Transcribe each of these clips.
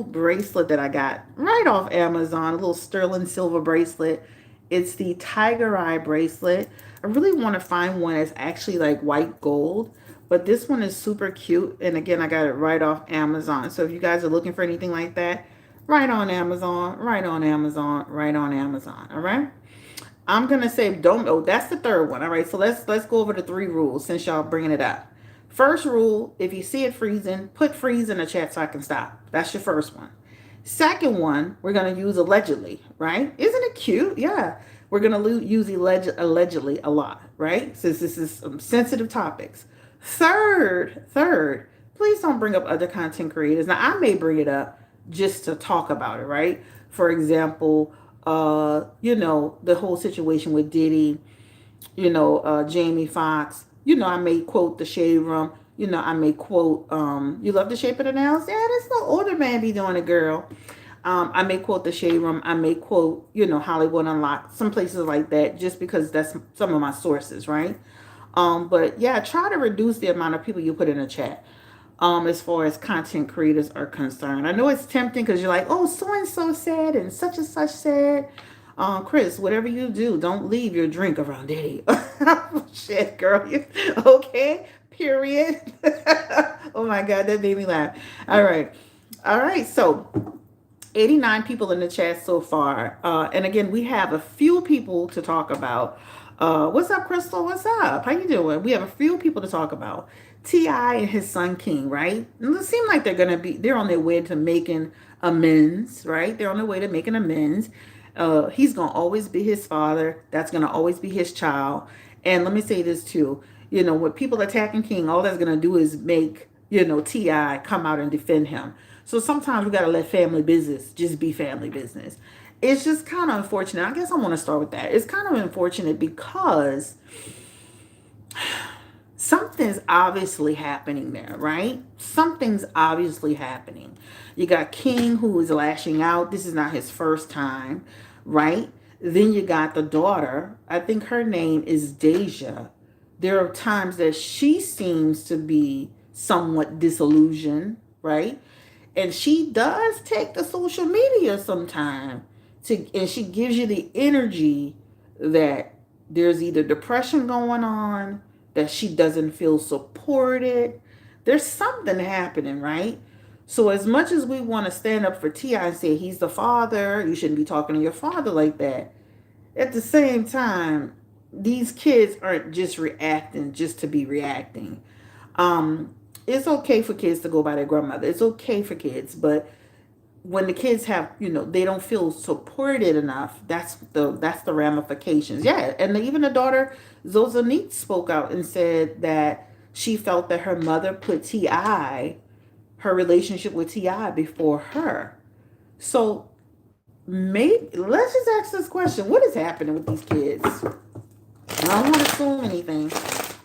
bracelet that I got right off Amazon, a little sterling silver bracelet. It's the tiger eye bracelet. I really want to find one that's actually like white gold, but this one is super cute. And again, I got it right off Amazon. So if you guys are looking for anything like that, right on Amazon, right on Amazon, right on Amazon. All right. I'm gonna say don't. Oh, that's the third one. All right. So let's go over the three rules since y'all bringing it up. First rule: if you see it freezing, put freeze in the chat so I can stop. That's your first one. Second one, we're gonna use allegedly, right? Isn't it cute? Yeah, we're gonna use allegedly a lot, right? Since this is some sensitive topics. Third, please don't bring up other content creators. Now I may bring it up just to talk about it, right? For example, the whole situation with Diddy, Jamie Foxx. I may quote the Shade Room. I may quote, you love the shape of the nails? Yeah, that's no older man be doing it, girl. I may quote the Shade Room. I may quote, Hollywood Unlocked, some places like that, just because that's some of my sources, right? But yeah, try to reduce the amount of people you put in a chat. As far as content creators are concerned, I know it's tempting because you're like, oh, so and so said, and such said. Chris, whatever you do, don't leave your drink around Diddy. Shit, girl. Okay? Period. Oh my God, that made me laugh. All right. All right. So 89 people in the chat so far. And again, we have a few people to talk about. What's up, Crystal? What's up? How you doing? We have a few people to talk about. T.I. and his son King, right? And it seems like they're on their way to making amends, right? They're on their way to making amends. He's gonna always be his father. That's gonna always be his child. And let me say this too. When people attacking King, all that's gonna do is make Ti come out and defend him. So sometimes we gotta let family business just be family business. It's just kind of unfortunate. I guess I want to start with that. It's kind of unfortunate because something's obviously happening there, right? Something's obviously happening. You got King who is lashing out. This is not his first time, right? Then you got the daughter. I think her name is Deja. There are times that she seems to be somewhat disillusioned, right? And she does take the social media sometime and she gives you the energy that there's either depression going on, that she doesn't feel supported. There's something happening, right? So as much as we want to stand up for T.I. and say he's the father, you shouldn't be talking to your father like that. At the same time, these kids aren't just reacting just to be reacting. It's okay for kids to go by their grandmother. It's okay for kids, but when the kids have, they don't feel supported enough, that's the ramifications. Yeah, and even the daughter Zozanique spoke out and said that she felt that her mother put her relationship with Ti before her. So maybe let's just ask this question: what is happening with these kids? I don't want to assume anything.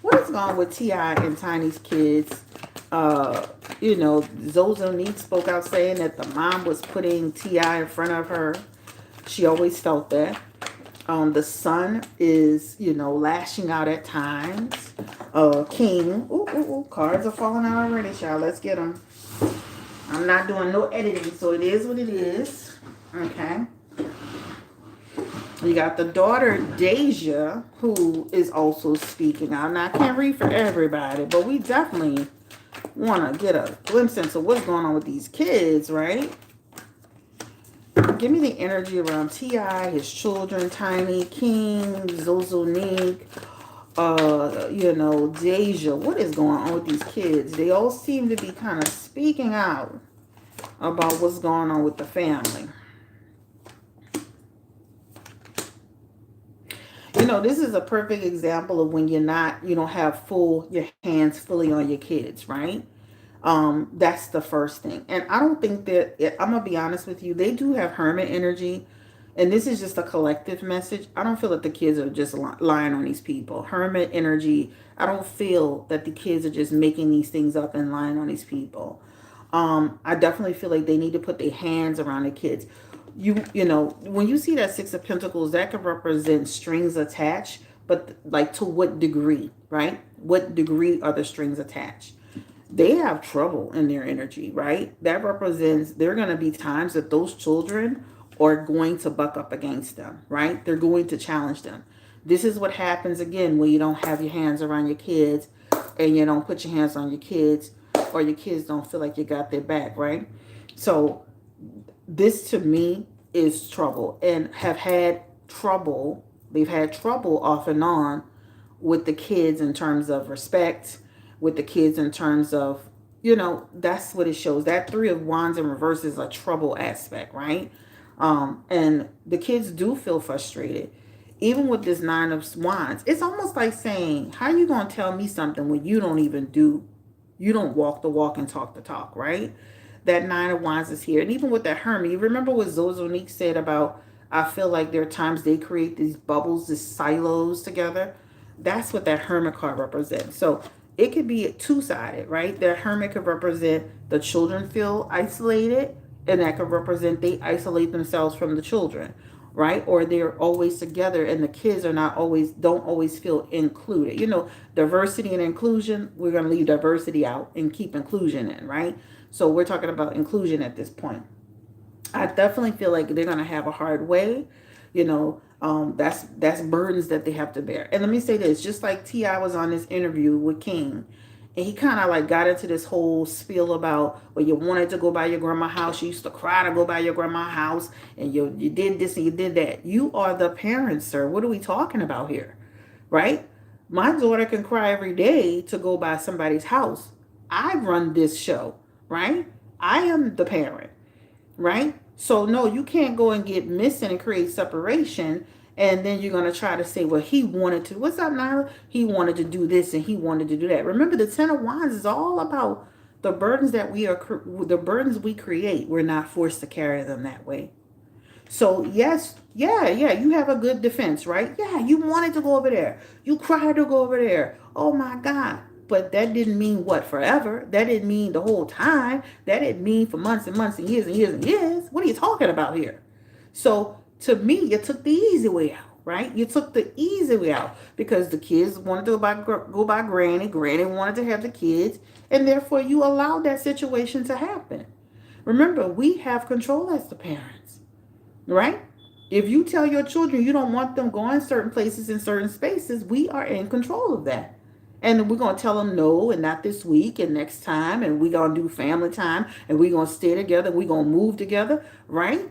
What is going on with Ti and Tiny's kids? Zozo Neat spoke out saying that the mom was putting Ti in front of her. She always felt that. The son is, lashing out at times. King, cards are falling out already, child. Let's get them. I'm not doing no editing, so it is what it is. Okay. You got the daughter, Deja, who is also speaking out. Now, I can't read for everybody, but we definitely want to get a glimpse into what's going on with these kids, right? Give me the energy around T.I., his children, Tiny, King, Zozonique, Deja. What is going on with these kids? They all seem to be kind of speaking out about what's going on with the family. This is a perfect example of when you don't have your hands fully on your kids, right? That's the first thing. And I don't think that, I'm going to be honest with you, they do have hermit energy. And this is just a collective message. I don't feel that the kids are just lying on these people. Hermit energy, I don't feel that the kids are just making these things up and lying on these people. I definitely feel like they need to put their hands around the kids. When you see that Six of Pentacles, that can represent strings attached, but like to what degree, right? What degree are the strings attached? they have trouble in their energy, right? That represents there are going to be times that those children are going to buck up against them, right? They're going to challenge them. This is what happens again when you don't have your hands around your kids and you don't put your hands on your kids, or your kids don't feel like you got their back, right? So this to me is trouble, and have had trouble. They've had trouble off and on with the kids in terms of respect, with the kids in terms of, that's what it shows. That Three of Wands in reverse is a trouble aspect, right? And the kids do feel frustrated. Even with this Nine of Wands, it's almost like saying, how are you going to tell me something when you don't walk the walk and talk the talk, right? That Nine of Wands is here. And even with that Hermit, you remember what Zozonique said about, I feel like there are times they create these bubbles, these silos together. That's what that Hermit card represents. So it could be two-sided, right? The Hermit could represent the children feel isolated, and that could represent they isolate themselves from the children, right? Or they're always together and the kids are not always, don't always feel included. Diversity and inclusion, we're going to leave diversity out and keep inclusion in, right? So we're talking about inclusion at this point. I definitely feel like they're gonna have a hard way. That's burdens that they have to bear. And let me say this: just like Ti was on this interview with King, and he kind of like got into this whole spiel about, well, you wanted to go by your grandma's house, you used to cry to go by your grandma's house, and you did this and you did that. You are the parents, sir. What are we talking about here, right? My daughter can cry every day to go by somebody's house. I run this show, right? I am the parent, right? So no, you can't go and get missing and create separation, and then you're gonna try to say, well, he wanted to. What's up, Nyla? He wanted to do this and he wanted to do that. Remember, the Ten of Wands is all about the burdens that the burdens we create. We're not forced to carry them that way. So yes, yeah, you have a good defense, right? Yeah, you wanted to go over there. You cried to go over there. Oh my God. But that didn't mean what, forever? That didn't mean the whole time. That didn't mean for months and months and years and years and years. What are you talking about here? So to me, you took the easy way out, right? You took the easy way out because the kids wanted to go by Granny. Granny wanted to have the kids, and therefore you allowed that situation to happen. Remember, we have control as the parents, right? If you tell your children you don't want them going certain places in certain spaces, we are in control of that. And we're going to tell them no, and not this week and next time, and we're going to do family time, and we're going to stay together, we're going to move together, right?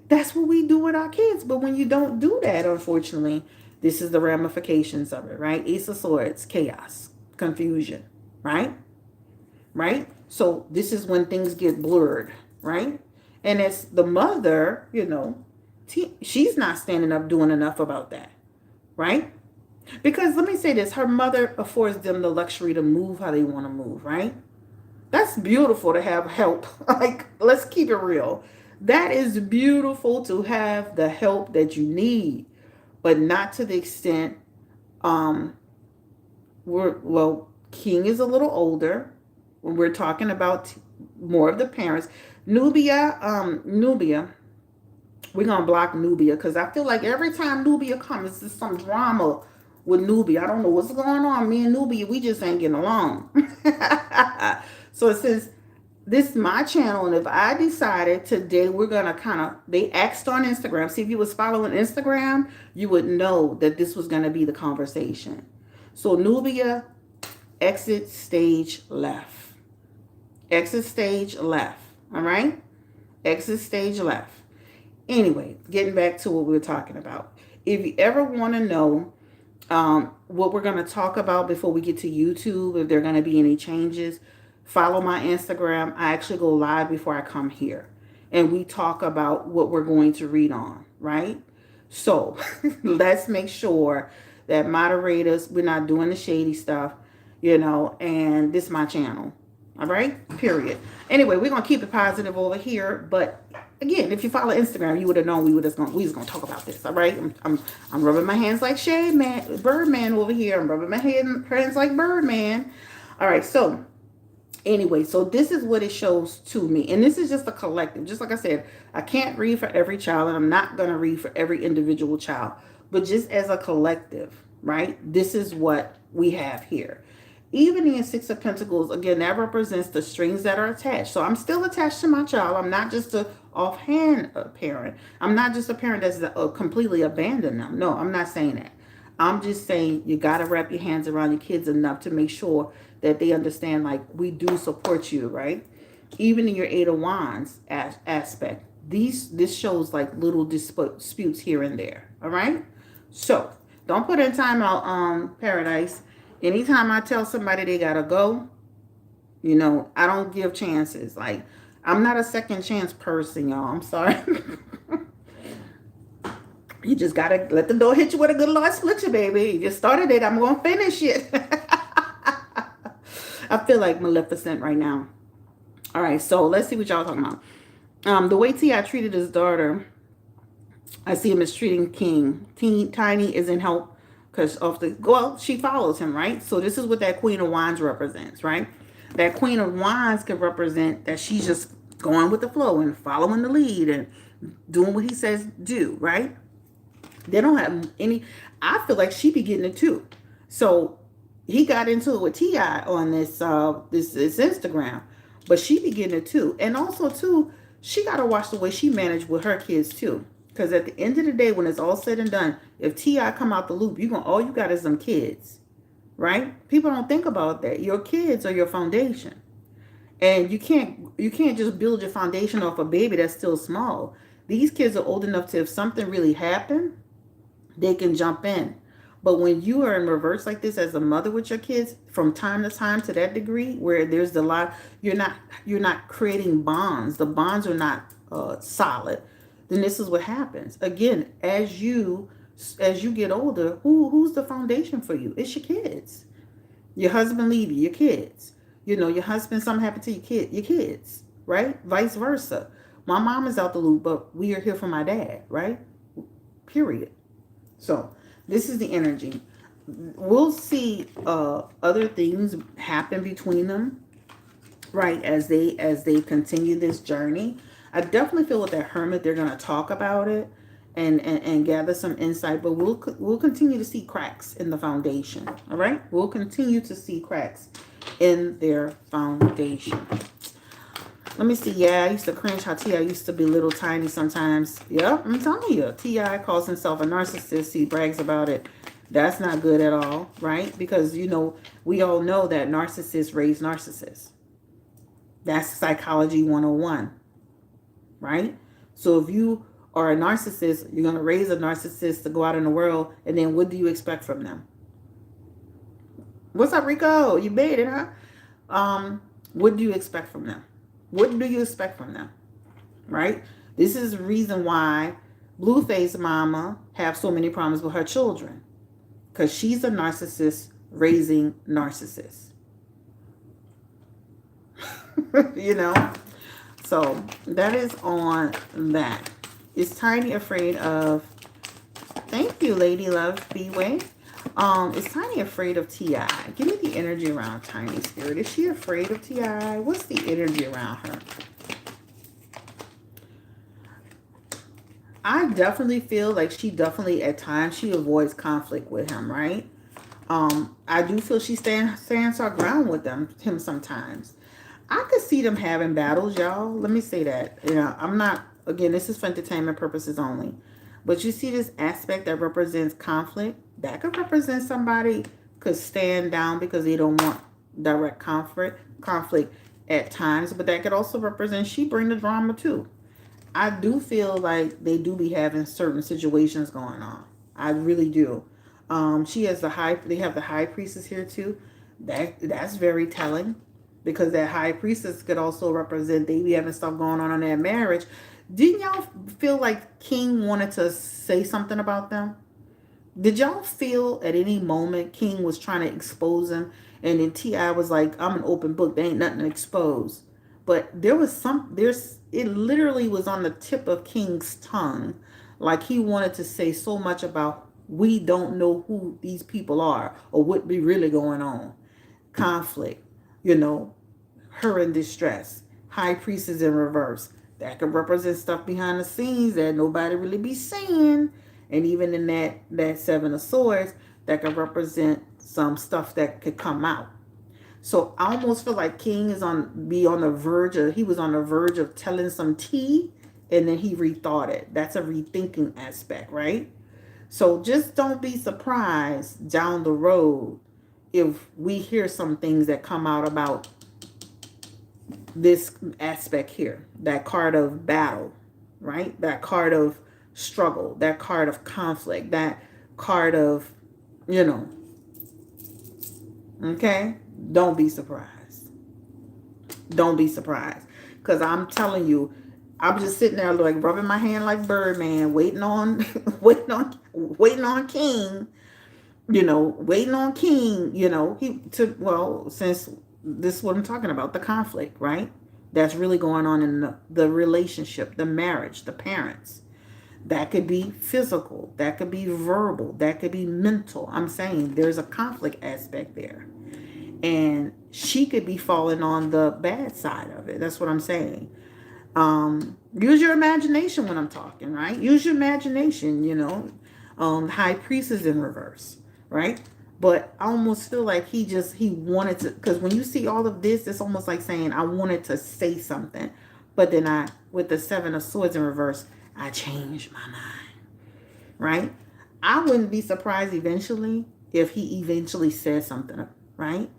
That's what we do with our kids. But when you don't do that, unfortunately, this is the ramifications of it, right? Ace of Swords, chaos, confusion, right? Right? So this is when things get blurred, right? And as the mother, she's not standing up doing enough about that, right? Because let me say this, her mother affords them the luxury to move how they want to move, right? That's beautiful to have help. Like, let's keep it real. That is beautiful to have the help that you need, but not to the extent um King is a little older when we're talking about more of the parents. Nubia, we're gonna block Nubia because I feel like every time Nubia comes, there's some drama with Nubia. I don't know what's going on. Me and Nubia, we just ain't getting along. So since this is my channel, and if I decided today we're gonna they asked on Instagram. See, if you was following Instagram, you would know that this was gonna be the conversation. So Nubia, exit stage left. Exit stage left. All right? Exit stage left. Anyway, getting back to what we were talking about. If you ever want to know what we're going to talk about before we get to YouTube, if there are going to be any changes, follow my Instagram. I actually go live before I come here. And we talk about what we're going to read on, right? So let's make sure that moderators, we're not doing the shady stuff, and this is my channel. All right? Period. Anyway, we're going to keep it positive over here, but again, if you follow Instagram, you would have known we was gonna talk about this. All right, I'm rubbing my hands like Shade Man, Birdman over here. I'm rubbing my hands like Birdman. All right, so anyway, so this is what it shows to me, and this is just a collective. Just like I said, I can't read for every child, and I'm not gonna read for every individual child, but just as a collective, right? This is what we have here. Even in Six of Pentacles, again, that represents the strings that are attached. So I'm still attached to my child. I'm not just a offhand parent. I'm not just a parent that's completely abandoned them. No, I'm not saying that. I'm just saying you got to wrap your hands around your kids enough to make sure that they understand, like, we do support you, right? Even in your Eight of Wands aspect, this shows like little disputes here and there. All right, so don't put in time out, Paradise. Anytime I tell somebody they gotta go, I don't give chances. Like, I'm not a second chance person, y'all. I'm sorry. You just gotta let the door hit you with a good Lord split you, baby. You just started it. I'm gonna finish it. I feel like Maleficent right now. All right, so let's see what y'all talking about. The way T.I. treated his daughter, I see him as treating King. Tiny isn't help because she follows him, right? So this is what that Queen of Wands represents, right? That Queen of Wands can represent that she's just going with the flow and following the lead and doing what he says do, right? They don't have any. I feel like she be getting it too. So he got into it with T.I. on this Instagram, but she be getting it too. And also too, she got to watch the way she managed with her kids too. Because at the end of the day, when it's all said and done, if T.I. come out the loop, all you got is some kids, right? People don't think about that. Your kids are your foundation. And you can't just build your foundation off a baby that's still small. These kids are old enough to, if something really happened, they can jump in. But when you are in reverse like this as a mother with your kids, from time to time to that degree, where there's a lot, you're not creating bonds. The bonds are not solid. Then this is what happens. Again, as you get older, who's the foundation for you? It's your kids. Your husband leave you, your kids. Your husband, something happened to your kids, right? Vice versa. My mom is out the loop, but we are here for my dad, right? Period. So this is the energy. We'll see other things happen between them, right, as they continue this journey. I definitely feel with that Hermit, they're going to talk about it and gather some insight, but we'll continue to see cracks in the foundation. All right, we'll continue to see cracks in their foundation. Let me see. Yeah, I used to cringe how T.I. used to be little tiny sometimes. Yep, I'm telling you. T.I. calls himself a narcissist. He brags about it. That's not good at all, right? Because, we all know that narcissists raise narcissists. That's psychology 101, right? So if you are a narcissist, you're going to raise a narcissist to go out in the world, and then what do you expect from them? What's up, Rico? You made it, huh? What do you expect from them? What do you expect from them? Right? This is the reason why Blueface Mama have so many problems with her children. Because she's a narcissist raising narcissists. So that is on that. Is Tiny afraid of... Thank you, Lady Love B-Way. Is Tiny afraid of T.I.? Give me the energy around Tiny, Spirit. Is she afraid of T.I.? What's the energy around her? I definitely feel like at times, she avoids conflict with him, right? I do feel she stands her ground with him sometimes. I could see them having battles, y'all. Let me say that. I'm not, again, this is for entertainment purposes only. But you see this aspect that represents conflict? That could represent somebody could stand down because they don't want direct conflict at times. But that could also represent she bring the drama too. I do feel like they do be having certain situations going on. I really do. They have the high priestess here too. That's very telling. Because that high priestess could also represent they be having stuff going on in their marriage. Didn't y'all feel like King wanted to say something about them? Did y'all feel at any moment King was trying to expose him? And then T.I. was like, I'm an open book. There ain't nothing to expose. But it literally was on the tip of King's tongue. Like he wanted to say so much about, we don't know who these people are or what be really going on. Conflict, her in distress. High priestess in reverse. That could represent stuff behind the scenes that nobody really be seeing. And even in that Seven of Swords, that could represent some stuff that could come out. So I almost feel like King is on the verge of, he was on the verge of telling some tea, and then he rethought it. That's a rethinking aspect, right? So just don't be surprised down the road if we hear some things that come out about this aspect here. That card of battle, right? That card of struggle, that card of conflict, that card of, you know, okay? Don't be surprised. Don't be surprised. Because I'm telling you, I'm just sitting there like rubbing my hand like Birdman, waiting on, waiting on King, waiting on King, since this is what I'm talking about, the conflict, right? That's really going on in the relationship, the marriage, the parents. That could be physical, that could be verbal, that could be mental. I'm saying there's a conflict aspect there. And she could be falling on the bad side of it. That's what I'm saying. Use your imagination when I'm talking, right? Use your imagination, High Priest is in reverse, right? But I almost feel like he wanted to, because when you see all of this, it's almost like saying, I wanted to say something. But then with the Seven of Swords in reverse, I changed my mind, right? I wouldn't be surprised eventually if he eventually said something, right?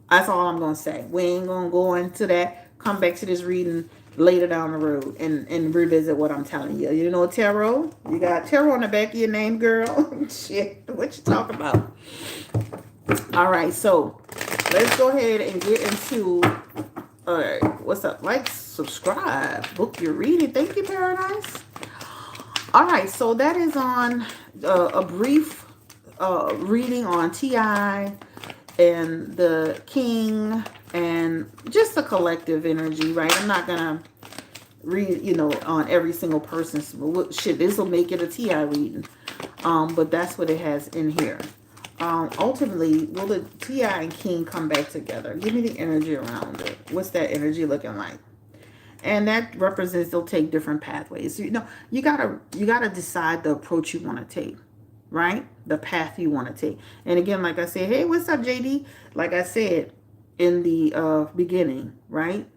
That's all I'm going to say. We ain't going to go into that. Come back to this reading later down the road and revisit what I'm telling you. You know, tarot? You got tarot on the back of your name, girl. Shit, what you talking about? All right, so let's go ahead and get into, all right, what's up? Like, subscribe, book your reading. Thank you, Paradise. All right, so that is on a brief reading on T.I. and the King and just a collective energy, right? I'm not gonna read, on every single person's shit. This will make it a Ti reading, but that's what it has in here. Ultimately, will the Ti and King come back together? Give me the energy around it. What's that energy looking like? And that represents they'll take different pathways. So, you gotta decide the approach you want to take, right? The path you want to take. And again, like I said, hey, what's up, JD? Like I said in the beginning, right?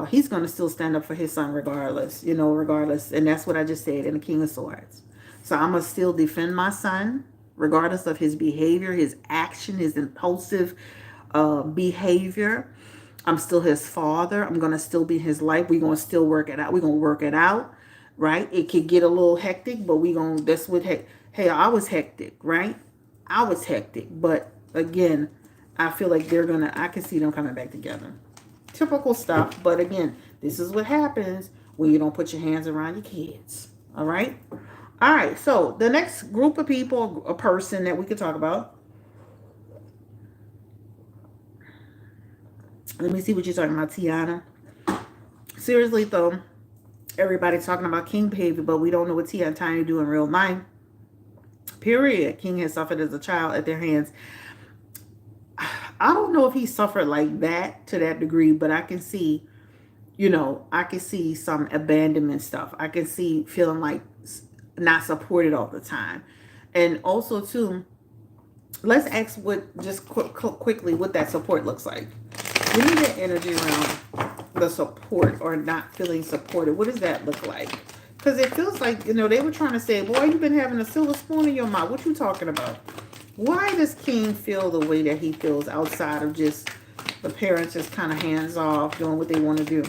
He's going to still stand up for his son regardless, regardless. And that's what I just said in the King of Swords. So I'm going to still defend my son regardless of his behavior, his action, his impulsive behavior. I'm still his father. I'm going to still be his life. We're going to still work it out. We're going to work it out, right? It could get a little hectic, but that's what, hey, I was hectic, right? I was hectic. But again, I feel like I can see them coming back together. Typical stuff. But again, this is what happens when you don't put your hands around your kids. All right? All right. So the next group of people, a person that we could talk about. Let me see what you're talking about, Tiana. Seriously, though, everybody's talking about King behavior, but we don't know what Tia and Tiny do in real life. Period. King has suffered as a child at their hands. I don't know if he suffered like that to that degree, but I can see, I can see some abandonment stuff. I can see feeling like not supported all the time. And also, too, let's ask quickly what that support looks like. We need the energy around the support or not feeling supported. What does that look like? Because it feels like, they were trying to say, boy, you've been having a silver spoon in your mouth. What you talking about? Why does King feel the way that he feels outside of just the parents just kind of hands off doing what they want to do?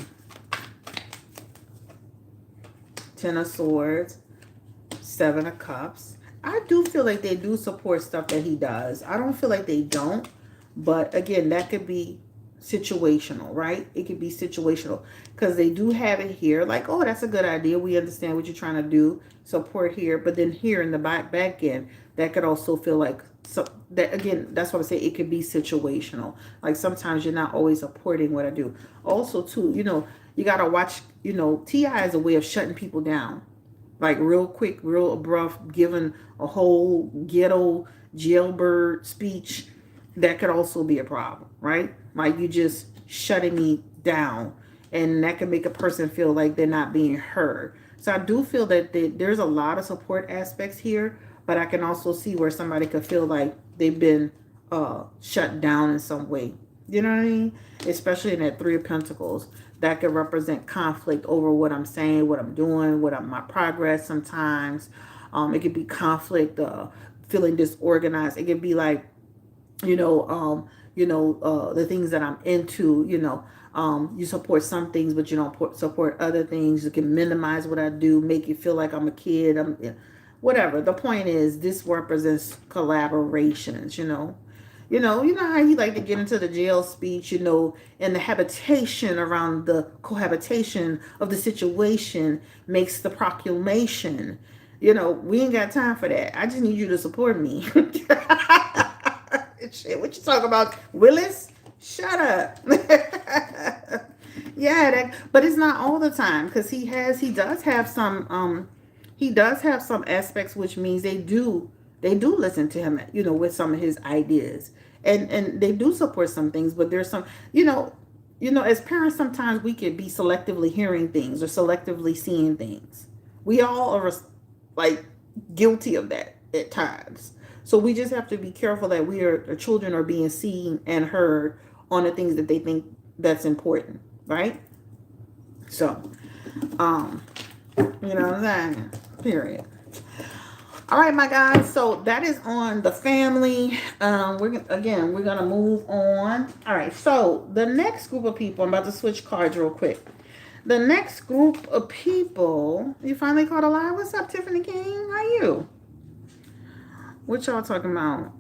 Ten of Swords, Seven of Cups. I do feel like they do support stuff that he does. I don't feel like they don't. But again, that could be situational, right? It could be situational because they do have it here. Like, oh, that's a good idea. We understand what you're trying to do. Support here. But then here in the back end, that could also feel like, so that again, that's what I say. It could be situational. Like sometimes you're not always supporting what I do. Also, too, you got to watch, T.I. is a way of shutting people down. Like real quick, real abrupt, giving a whole ghetto jailbird speech. That could also be a problem, right? Like you just shutting me down. And that can make a person feel like they're not being heard. So I do feel that there's a lot of support aspects here. But I can also see where somebody could feel like they've been shut down in some way. You know what I mean? Especially in that Three of Pentacles. That could represent conflict over what I'm saying, what I'm doing, my progress sometimes. It could be conflict, feeling disorganized. It could be like, the things that I'm into, you support some things, but you don't support other things. You can minimize what I do, make you feel like I'm a kid. Whatever. The point is, this represents collaborations, how he like to get into the jail speech, and the habitation around the cohabitation of the situation makes the proclamation. We ain't got time for that. I just need you to support me. Shit, what you talking about, Willis? Shut up. Yeah, but it's not all the time, because he does have some aspects, which means they do listen to him, with some of his ideas, and they do support some things, but there's some, as parents, sometimes we could be selectively hearing things or selectively seeing things. We all are like guilty of that at times. So we just have to be careful that our children are being seen and heard on the things that they think that's important, right? So, what I'm saying? Period. All right, my guys. So that is on the family. We're gonna move on. All right. So the next group of people, I'm about to switch cards real quick. The next group of people, you finally caught a lie. What's up, Tiffany King? How you? What y'all talking about?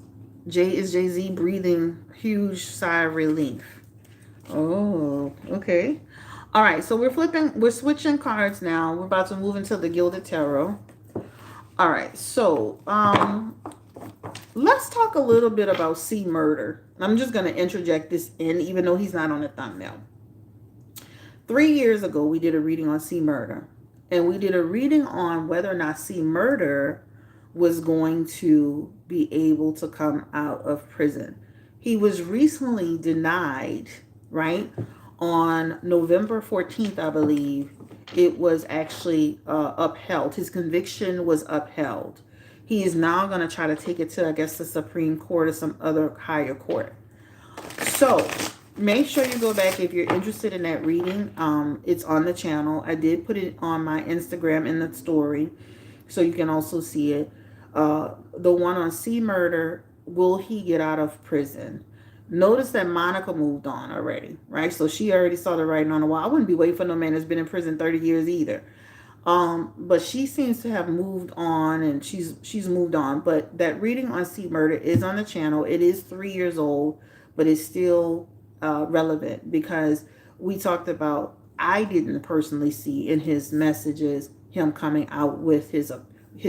Is Jay-Z breathing huge sigh of relief? Oh, okay. All right, so we're switching cards now. We're about to move into the Gilded Tarot. All right, so let's talk a little bit about C murder. I'm just going to interject this in, even though he's not on the thumbnail. 3 years ago, we did a reading on C murder, and we did a reading on whether or not C murder was going to be able to come out of prison. He was recently denied, right? On November 14th, I believe, it was actually upheld. His conviction was upheld. He is now going to try to take it to, I guess, the Supreme Court or some other higher court. So make sure you go back if you're interested in that reading. It's on the channel. I did put it on my Instagram in the story, so you can also see it. The one on C murder, will he get out of prison? Notice that Monica moved on already, right? So she already saw the writing on the wall. I wouldn't be waiting for no man that's been in prison 30 years either. But she seems to have moved on, and she's moved on. But that reading on C murder is on the channel. It is 3 years old, but it's still relevant, because we talked about, I didn't personally see in his messages him coming out with his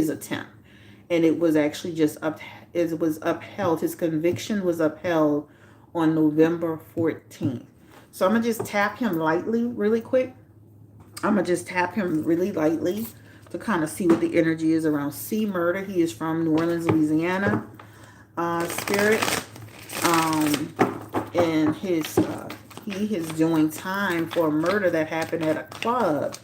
attempt. And it was actually it was upheld. His conviction was upheld on November 14th. So I'm going to just tap him lightly, really quick. I'm going to just tap him really lightly to kind of see what the energy is around C murder. He is from New Orleans, Louisiana. Spirit. And he is doing time for a murder that happened at a club.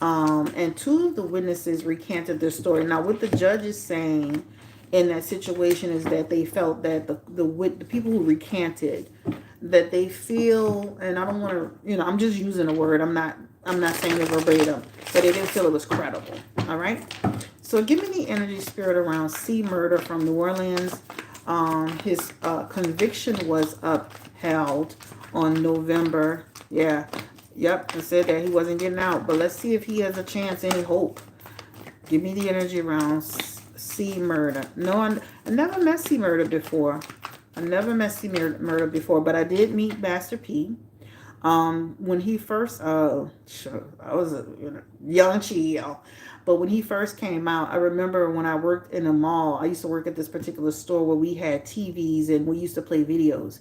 And 2 of the witnesses recanted their story. Now, what the judge is saying in that situation is that they felt that the people who recanted, that they feel, and I don't want to, I'm just using a word. I'm not saying it verbatim, but they didn't feel it was credible. All right. So give me the energy, spirit, around C murder from New Orleans. His conviction was upheld on November. Yeah. Yep, I said that he wasn't getting out. But let's see if he has a chance, any hope. Give me the energy around C murder. No, I never met C murder before. But I did meet Master P. When he first, I was a young child. But when he first came out, I remember when I worked in a mall, I used to work at this particular store where we had TVs and we used to play videos.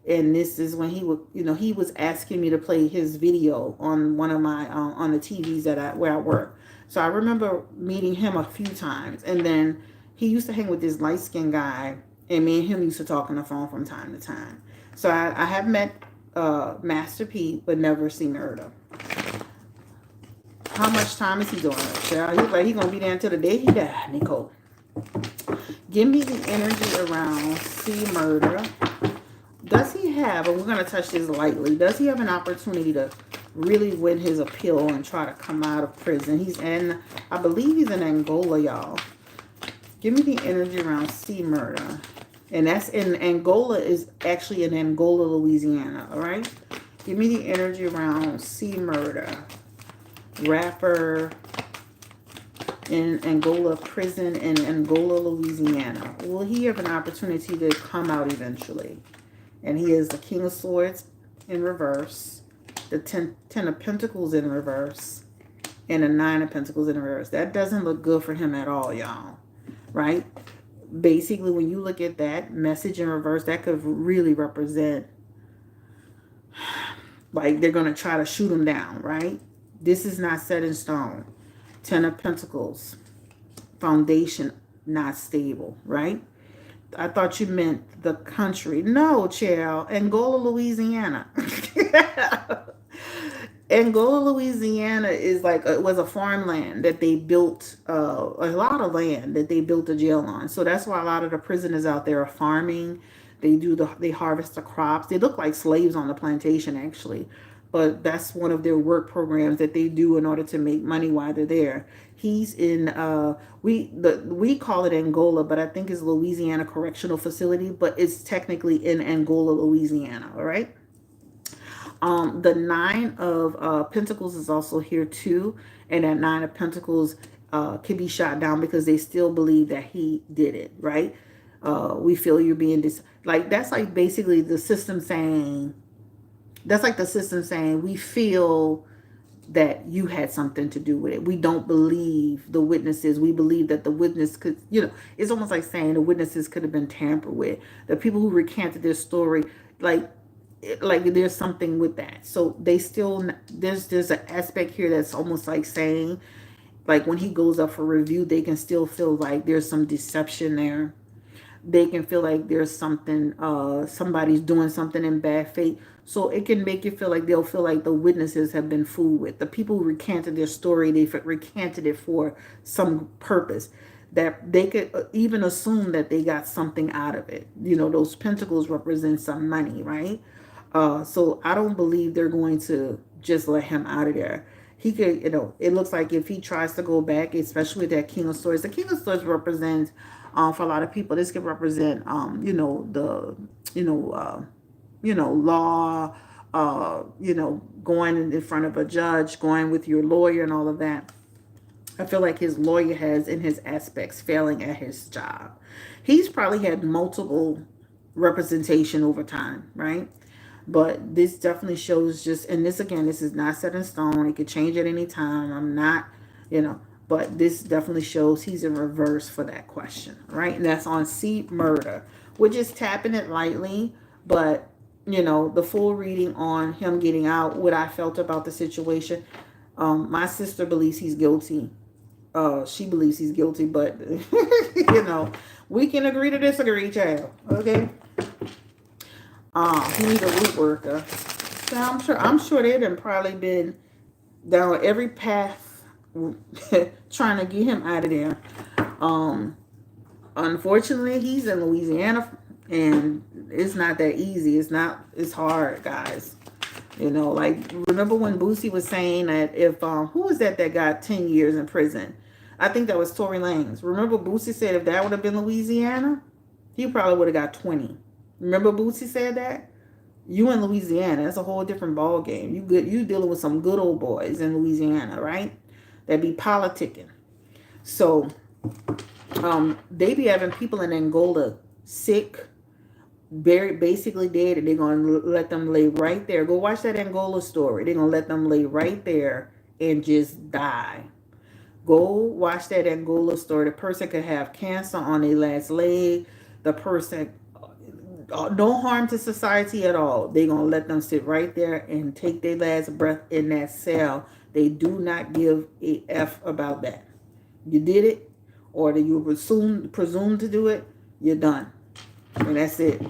And this is when he would, he was asking me to play his video on one of my, on the TVs where I work. So I remember meeting him a few times. And then he used to hang with this light-skinned guy, and me and him used to talk on the phone from time to time. So I have met Master P, but never seen murder. How much time is he doing it, child? He's like, he's going to be there until the day he died, Nicole. Give me the energy around C murder. does he have, and we're going to touch this lightly, does he have an opportunity to really win his appeal and try to come out of prison? He's in, I believe he's in Angola, y'all. Give me the energy around C murder. And that's in Angola, is actually in Angola, Louisiana, all right? Give me the energy around C murder. Rapper in Angola prison in Angola, Louisiana. Will he have an opportunity to come out eventually? And he is the King of Swords in reverse, the Ten of Pentacles in reverse, and the Nine of Pentacles in reverse. That doesn't look good for him at all, y'all. Right? Basically, when you look at that message in reverse, that could really represent like they're going to try to shoot him down, right? This is not set in stone. Ten of Pentacles. Foundation not stable, right? I thought you meant the country. No, child. Angola, Louisiana. Angola, Louisiana is like, it was a farmland that they built, a lot of land that they built a jail on. So that's why a lot of the prisoners out there are farming. They harvest the crops. They look like slaves on the plantation, actually. But that's one of their work programs that they do in order to make money while they're there. He's in, we call it Angola, but I think it's Louisiana Correctional Facility, but it's technically in Angola, Louisiana, all right? The Nine of Pentacles is also here too, and that Nine of Pentacles can be shot down because they still believe that he did it, right? We feel you're being like, that's like basically the system saying, we feel that you had something to do with it. We don't believe the witnesses. We believe that the witness could, it's almost like saying the witnesses could have been tampered with. The people who recanted their story, like there's something with that. So they still, there's an aspect here that's almost like saying, like when he goes up for review, they can still feel like there's some deception there. They can feel like there's something, somebody's doing something in bad faith. So it can make you feel like they'll feel like the witnesses have been fooled with. The people who recanted their story, they recanted it for some purpose. That they could even assume that they got something out of it. Those pentacles represent some money, right? So I don't believe they're going to just let him out of there. He could, it looks like if he tries to go back, especially with that King of Swords, the King of Swords represents, for a lot of people, this could represent, law, going in front of a judge, going with your lawyer and all of that. I feel like his lawyer has, in his aspects, failing at his job. He's probably had multiple representation over time, right? But this definitely shows and this is not set in stone. It could change at any time. I'm not, but this definitely shows he's in reverse for that question, right? And that's on C, murder. We're just tapping it lightly, but, the full reading on him getting out, what I felt about the situation. My sister believes he's guilty. She believes he's guilty, but, we can agree to disagree, child, okay? He needs a root worker. So I'm sure they'd have probably been down every path trying to get him out of there. Unfortunately, he's in Louisiana, and it's not that easy. It's hard, guys. Remember when Boosie was saying that if, who was that got 10 years in prison? I think that was Tory Lanez. Remember Boosie said if that would have been Louisiana, he probably would have got 20. Remember Boosie said that? You in Louisiana, that's a whole different ball game. You dealing with some good old boys in Louisiana, right? That be politicking. So they be having people in Angola sick, basically dead, and they're going to let them lay right there. Go watch that Angola story. They're going to let them lay right there and just die. Go watch that Angola story. The person could have cancer on their last leg. The person, no harm to society at all. They're going to let them sit right there and take their last breath in that cell. They do not give a F about that. You did it, or that you presume to do it, you're done. And that's it.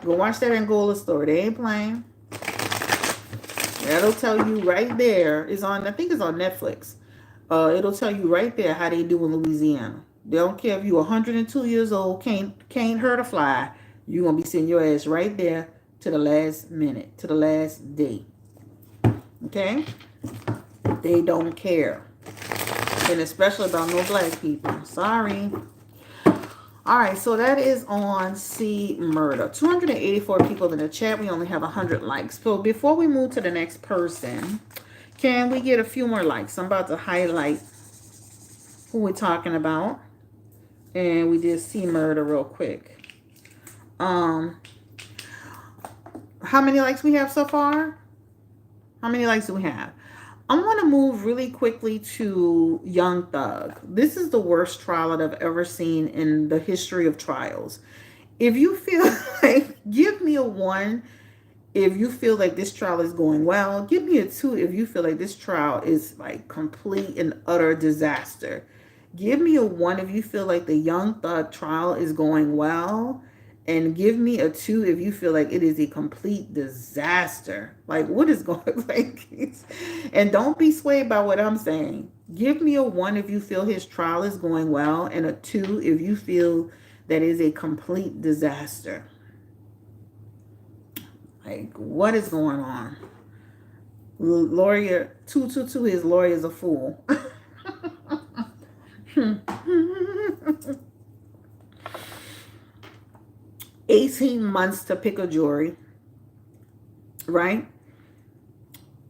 Go watch that Angola story. They ain't playing. That'll tell you right there. I think it's on Netflix. It'll tell you right there how they do in Louisiana. They don't care if you're 102 years old, can't hurt a fly. You're going to be sitting your ass right there to the last minute, to the last day. Okay? They don't care. And especially about no black people. Sorry. All right, so that is on C Murder. 284 people in the chat. We only have 100 likes. So before we move to the next person, can we get a few more likes? I'm about to highlight who we're talking about. And we did C Murder real quick. How many likes we have so far? How many likes do we have? I'm going to move really quickly to Young Thug. This is the worst trial that I've ever seen in the history of trials. If you feel like, give me a 1 if you feel like this trial is going well. Give me a 2 if you feel like this trial is like complete and utter disaster. Give me a 1 if you feel like the Young Thug trial is going well. And give me a 2 if you feel like it is a complete disaster. Like, what is going like? And don't be swayed by what I'm saying. Give me a 1 if you feel his trial is going well, and a 2 if you feel that is a complete disaster. Like, what is going on? Lawyer 222, his lawyer is a fool. 18 months to pick a jury, right?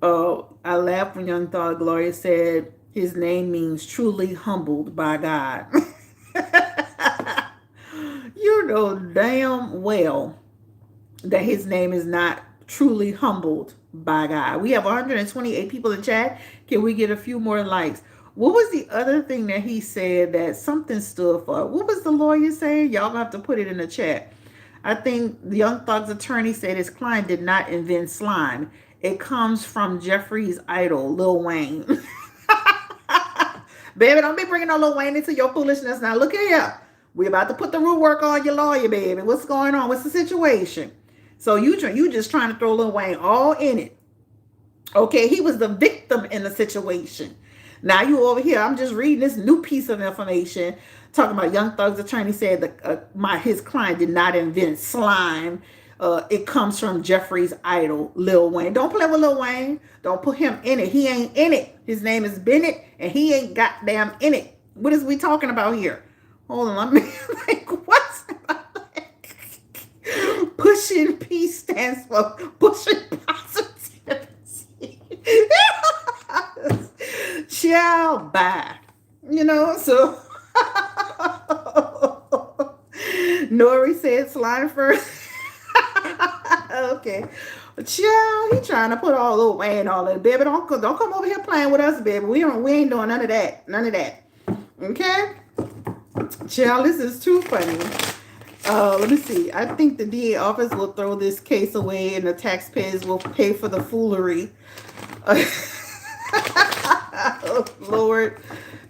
Oh, I laughed when Young Thug lawyer said his name means truly humbled by God. You know damn well that his name is not truly humbled by God. We have 128 people in chat. Can we get a few more likes? What was the other thing that he said that something stood for? What was the lawyer saying? Y'all gonna have to put it in the chat. I think the Young Thug's attorney said his client did not invent slime. It comes from Jeffrey's idol, Lil Wayne. Baby, don't be bringing no Lil Wayne into your foolishness. Now, look here. We about to put the root work on your lawyer, baby. What's going on? What's the situation? So you just trying to throw Lil Wayne all in it. Okay, he was the victim in the situation. Now you over here, I'm just reading this new piece of information talking about Young Thug's attorney said that his client did not invent slime. It comes from Jeffrey's idol, Lil Wayne. Don't play with Lil Wayne. Don't put him in it. He ain't in it. His name is Bennett, and he ain't goddamn in it. What is we talking about here? Hold on, let me like what? Pushing P stands for pushing positivity. Ciao, bye. You know, so Nori said slime first. Okay. Child, he trying to put all Lil Wayne all in. Baby, don't come over here playing with us, baby. We ain't doing none of that. None of that. Okay? Child, this is too funny. Let me see. I think the DA office will throw this case away and the taxpayers will pay for the foolery. Oh, Lord.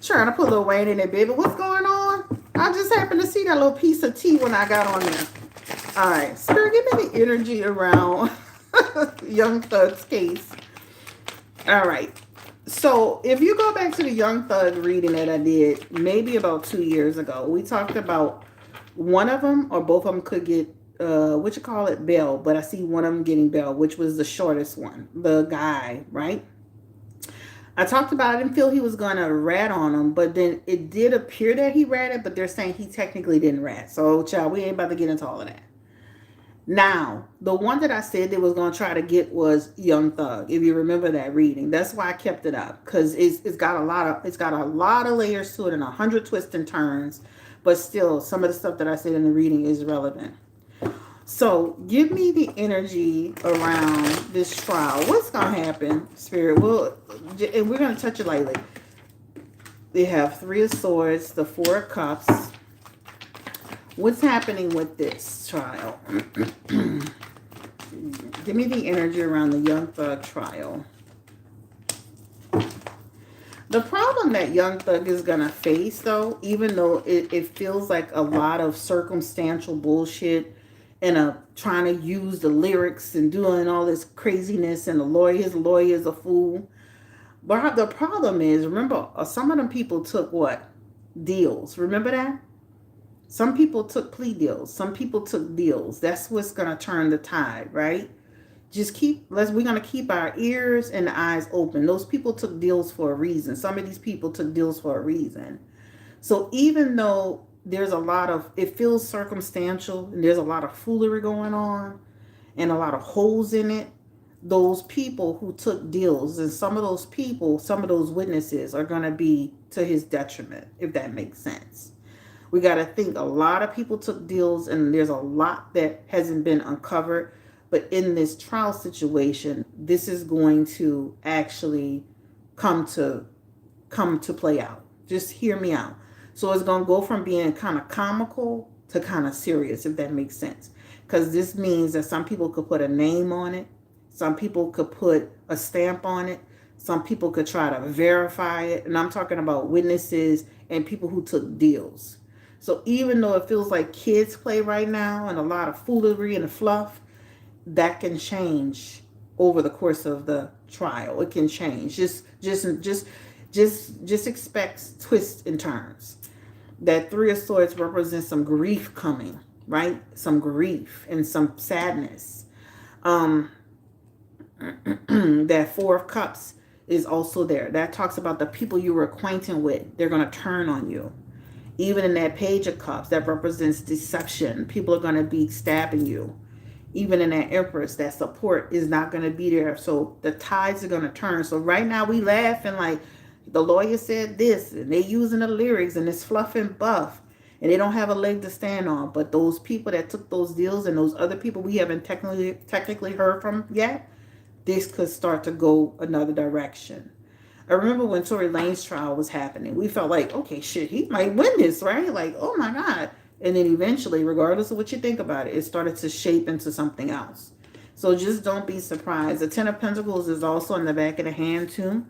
Trying to put Lil Wayne in there, baby. What's going on? I just happened to see that little piece of tea when I got on there. All right. Spirit, give me the energy around Young Thug's case. All right. So if you go back to the Young Thug reading that I did maybe about 2 years ago, we talked about one of them or both of them could get bail, but I see one of them getting bail, which was the shortest one, the guy, right? I talked about, I didn't feel he was going to rat on him, but then it did appear that he ratted, but they're saying he technically didn't rat. So, child, we ain't about to get into all of that. Now, the one that I said they was going to try to get was Young Thug. If you remember that reading, that's why I kept it up, because it's got a lot of layers to it and 100 twists and turns. But still, some of the stuff that I said in the reading is relevant. So, give me the energy around this trial. What's going to happen, Spirit? And we're going to touch it lightly. They have 3 of Swords, the 4 of Cups. What's happening with this trial? Give me the energy around the Young Thug trial. The problem that Young Thug is going to face, though, even though it feels like a lot of circumstantial bullshit and trying to use the lyrics and doing all this craziness and his lawyer is a fool. But the problem is, remember, some of them people took what? Deals. Remember that? Some people took plea deals. Some people took deals. That's what's going to turn the tide, right? Just we're going to keep our ears and eyes open. Those people took deals for a reason. Some of these people took deals for a reason. So even though there's a lot of, it feels circumstantial and there's a lot of foolery going on and a lot of holes in it, those people who took deals, and some of those people, some of those witnesses are going to be to his detriment, if that makes sense. We got to think a lot of people took deals and there's a lot that hasn't been uncovered. But in this trial situation, this is going to actually come to play out. Just hear me out. So it's going to go from being kind of comical to kind of serious, if that makes sense. Because this means that some people could put a name on it. Some people could put a stamp on it. Some people could try to verify it. And I'm talking about witnesses and people who took deals. So even though it feels like kids play right now and a lot of foolery and fluff, that can change over the course of the trial. It can change. Just expect twists and turns. That Three of Swords represents some grief coming, right? Some grief and some sadness. That Four of Cups is also there. That talks about the people you were acquainted with. They're going to turn on you. Even in that Page of Cups, that represents deception. People are going to be stabbing you. Even in that Empress, that support is not going to be there. So the tides are going to turn. So right now we laughing like the lawyer said this, and they using the lyrics and it's fluff and buff, and they don't have a leg to stand on. But those people that took those deals and those other people we haven't technically heard from yet, this could start to go another direction. I remember when Tory Lanez trial was happening, we felt like, okay, shit, he might win this, right? Like, oh my God. And then eventually, regardless of what you think about it, it started to shape into something else. So just don't be surprised. The Ten of Pentacles is also in the back of the hand too.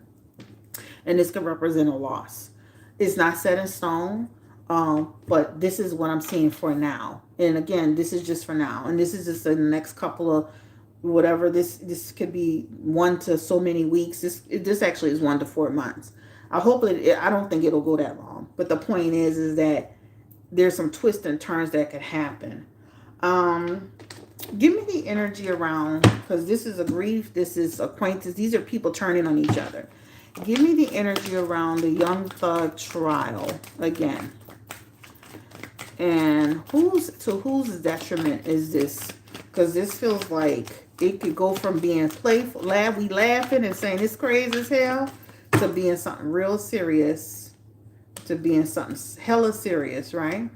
And this could represent a loss. It's not set in stone, but this is what I'm seeing for now. And again, this is just for now. And this is just the next couple of whatever. This could be 1 to so many weeks. This actually is 1 to 4 months. I don't think it'll go that long. But the point is that there's some twists and turns that could happen. Give me the energy around, because this is a grief, this is acquaintance, these are people turning on each other. Give me the energy around the Young Thug trial again. And whose detriment is this? Because this feels like it could go from being playful, we laughing and saying it's crazy as hell, to being something real serious, to being something hella serious, right?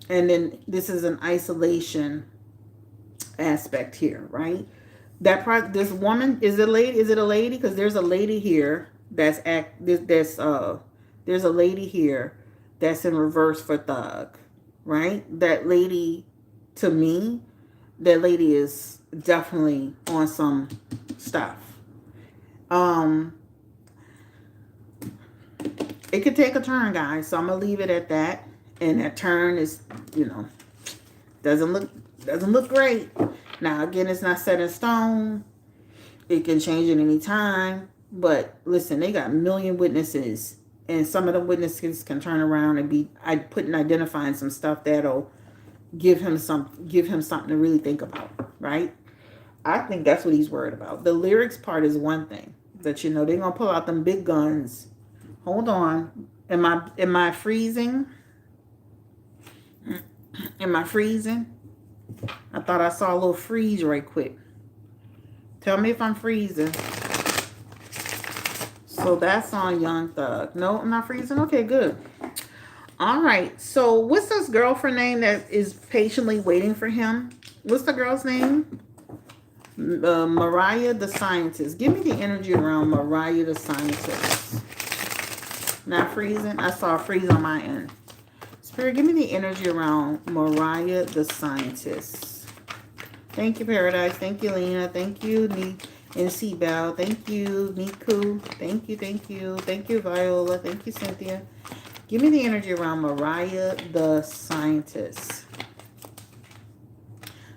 And then this is an isolation aspect here, right? This woman, is it a lady? Because there's a lady here there's a lady here that's in reverse for Thug, right? That lady, to me, that lady is definitely on some stuff. It could take a turn, guys. So I'm gonna leave it at that. And that turn is, doesn't look great. Now again, it's not set in stone. It can change at any time. But listen, they got a million witnesses, and some of the witnesses can turn around and be identifying some stuff that'll give him something to really think about, right? I think that's what he's worried about. The lyrics part is one thing, that they're gonna pull out them big guns. Hold on, am I freezing? Am I freezing? I thought I saw a little freeze right quick. Tell me if I'm freezing. So that's on Young Thug. No, I'm not freezing. Okay, good. All right. So what's this girlfriend name that is patiently waiting for him? What's the girl's name? Mariah the Scientist. Give me the energy around Mariah the Scientist. Not freezing? I saw a freeze on my end. Spirit, give me the energy around Mariah the Scientist. Thank you, Paradise. Thank you, Lena. Thank you, NC Bell. Thank you, Niku. Thank you, thank you. Thank you, Viola. Thank you, Cynthia. Give me the energy around Mariah the Scientist.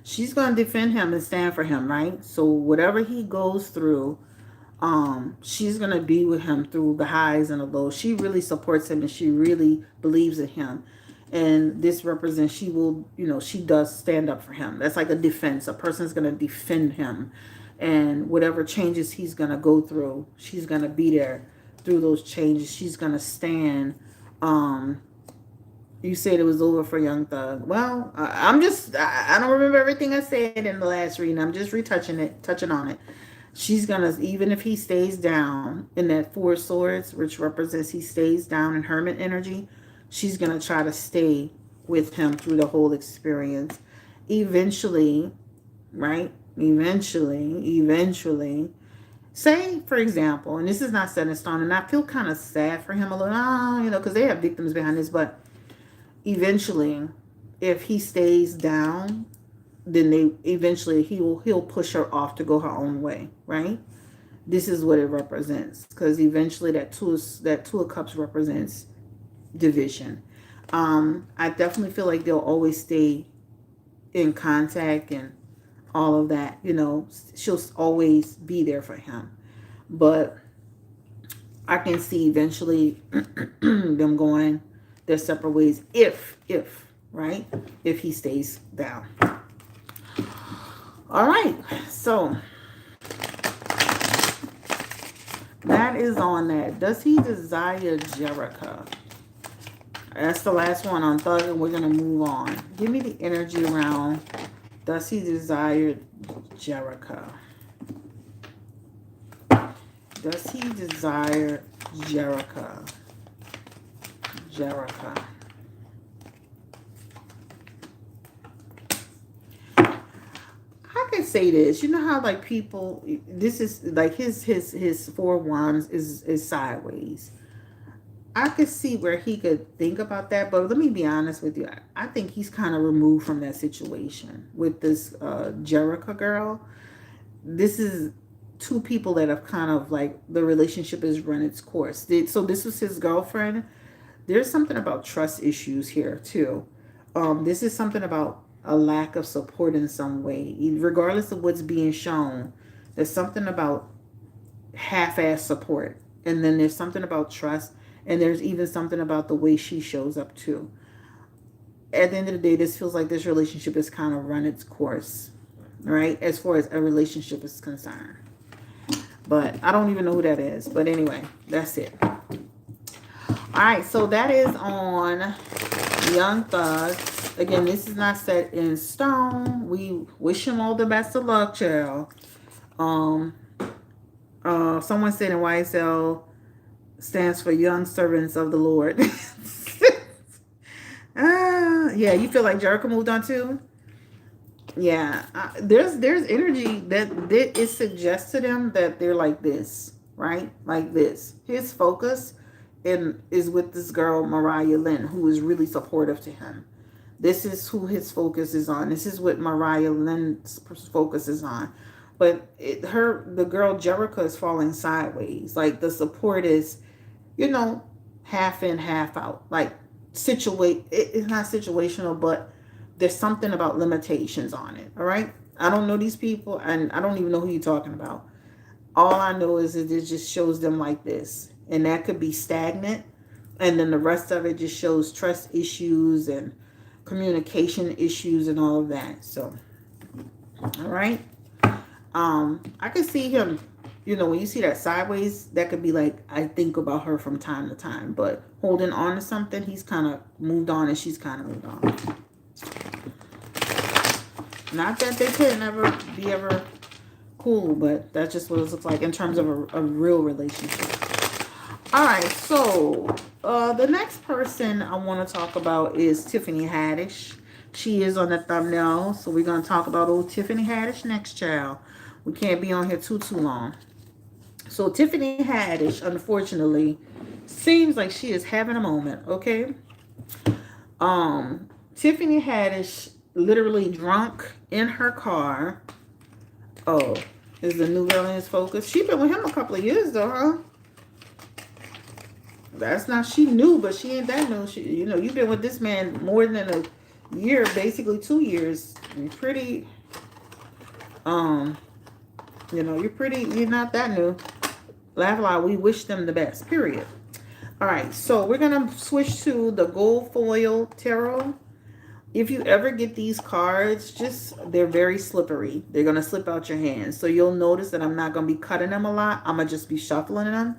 She's going to defend him and stand for him, right? So whatever he goes through, She's going to be with him through the highs and the lows. She really supports him and she really believes in him. And this represents she will, she does stand up for him. That's like a defense. A person's going to defend him. And whatever changes he's going to go through, she's going to be there through those changes. She's going to stand. You said it was over for Young Thug. Well, I don't remember everything I said in the last reading. I'm just touching on it. She's gonna, even if he stays down in that Four of Swords, which represents he stays down in hermit energy, she's gonna try to stay with him through the whole experience. Eventually, right? Eventually, say, for example, and this is not set in stone, and I feel kind of sad for him a little, because they have victims behind this, but eventually, if he stays down, then he'll push her off to go her own way, right? This is what it represents, because eventually that two of cups represents division. I definitely feel like they'll always stay in contact and all of that. She'll always be there for him, but I can see eventually them going their separate ways if he stays down. All right, so that is on that. Does he desire Jericho? That's the last one on Thug, and we're gonna move on. Give me the energy around. Does he desire Jericho? Does he desire Jericho? Jericho. I can say this. You know how like people, this is like his Four Wands is sideways. I could see where he could think about that, but let me be honest with you. I think he's kind of removed from that situation with this Jericho girl. This is two people that have kind of like the relationship has run its course. So this was his girlfriend. There's something about trust issues here too. This is something about a lack of support in some way, regardless of what's being shown. There's something about half-ass support, and then there's something about trust, and there's even something about the way she shows up too. At the end of the day, this feels like this relationship has kind of run its course, right? As far as a relationship is concerned. But I don't even know who that is. But anyway, that's it. All right, so that is on Young Thug. Again, this is not set in stone. We wish him all the best of luck, child. Someone said in YSL stands for Young Servants of the Lord. Yeah, you feel like Jericho moved on too? Yeah, there's energy that it suggests to them that they're like this, right? Like this. His focus is with this girl, Mariah Lynn, who is really supportive to him. This is who his focus is on. This is what Mariah Lynn's focus is on. But the girl Jericho is falling sideways. Like the support is, half in, half out. Like it's not situational, but there's something about limitations on it. All right. I don't know these people, and I don't even know who you're talking about. All I know is that it just shows them like this, and that could be stagnant. And then the rest of it just shows trust issues and communication issues and all of that. So, all right. I could see him, when you see that sideways, that could be like, I think about her from time to time, but holding on to something, he's kind of moved on and she's kind of moved on. Not that they could never be ever cool, but that's just what it looks like in terms of a real relationship. All right, so the next person I want to talk about is Tiffany Haddish. She is on the thumbnail, so we're going to talk about old Tiffany Haddish next, child. We can't be on here too long. So Tiffany Haddish, unfortunately, seems like she is having a moment, okay? Tiffany Haddish literally drunk in her car. Oh, is the new girl in his focus? She's been with him a couple of years though, huh? That's not, she new, but she ain't that new. You've been with this man more than a year, basically 2 years. You're pretty, you're not that new. Laugh loud. We wish them the best. Period. All right. So we're gonna switch to the gold foil tarot. If you ever get these cards, they're very slippery. They're gonna slip out your hands. So you'll notice that I'm not gonna be cutting them a lot. I'm gonna just be shuffling them.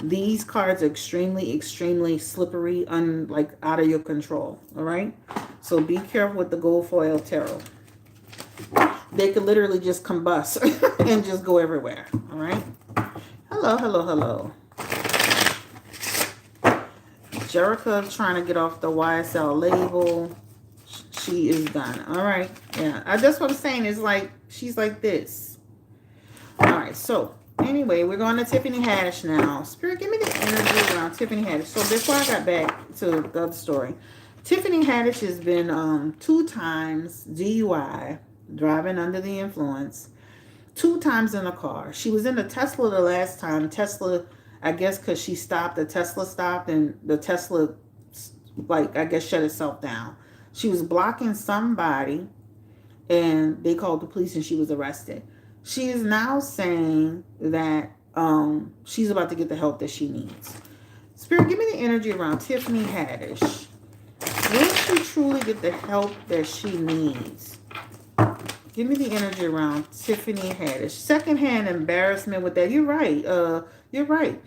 These cards are extremely, extremely slippery, like out of your control. All right. So be careful with the gold foil tarot. They could literally just combust and just go everywhere. All right. Hello, hello, hello. Jerica trying to get off the YSL label. She is done. All right. Yeah. That's what I'm saying. Is like, she's like this. All right. So anyway, we're going to Tiffany Haddish now. Spirit, give me the energy around Tiffany Haddish. So before I got back to the other story, Tiffany Haddish has been 2 times DUI, driving under the influence, 2 times in a car. She was in a Tesla the last time. Tesla, I guess because she stopped, the Tesla stopped, and the Tesla, like, I guess shut itself down. She was blocking somebody, and they called the police, and she was arrested. She is now saying that she's about to get the help that she needs. Spirit, give me the energy around Tiffany Haddish. Will she truly get the help that she needs? Give me the energy around Tiffany Haddish. Secondhand embarrassment with that. You're right. You're right.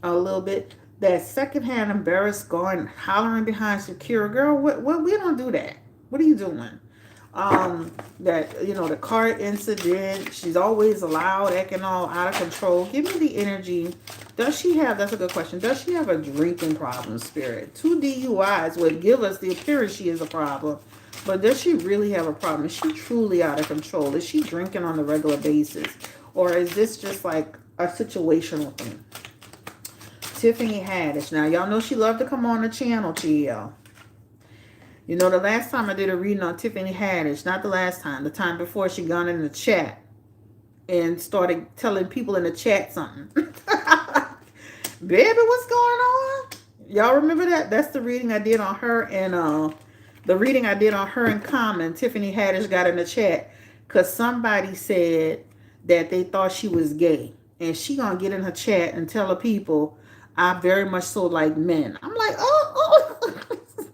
A little bit. That secondhand embarrassed, going hollering behind Shakira. Girl, what we don't do that. What are you doing? That, the car incident, she's always loud, acting all out of control. Give me the energy. Does she have, that's a good question, does she have a drinking problem, Spirit? 2 DUIs would give us the appearance she is a problem. But does she really have a problem? Is she truly out of control? Is she drinking on a regular basis? Or is this just like a situational thing? Tiffany Haddish. Now, y'all know she loved to come on the channel to y'all. The last time I did a reading on Tiffany Haddish, not the last time, the time before, she gone in the chat and started telling people in the chat something. Baby, what's going on? Y'all remember that? That's the reading I did on her, and the reading I did on her in Common. Tiffany Haddish got in the chat because somebody said that they thought she was gay. And she gonna get in her chat and tell the people, I very much so like men. I'm like, oh,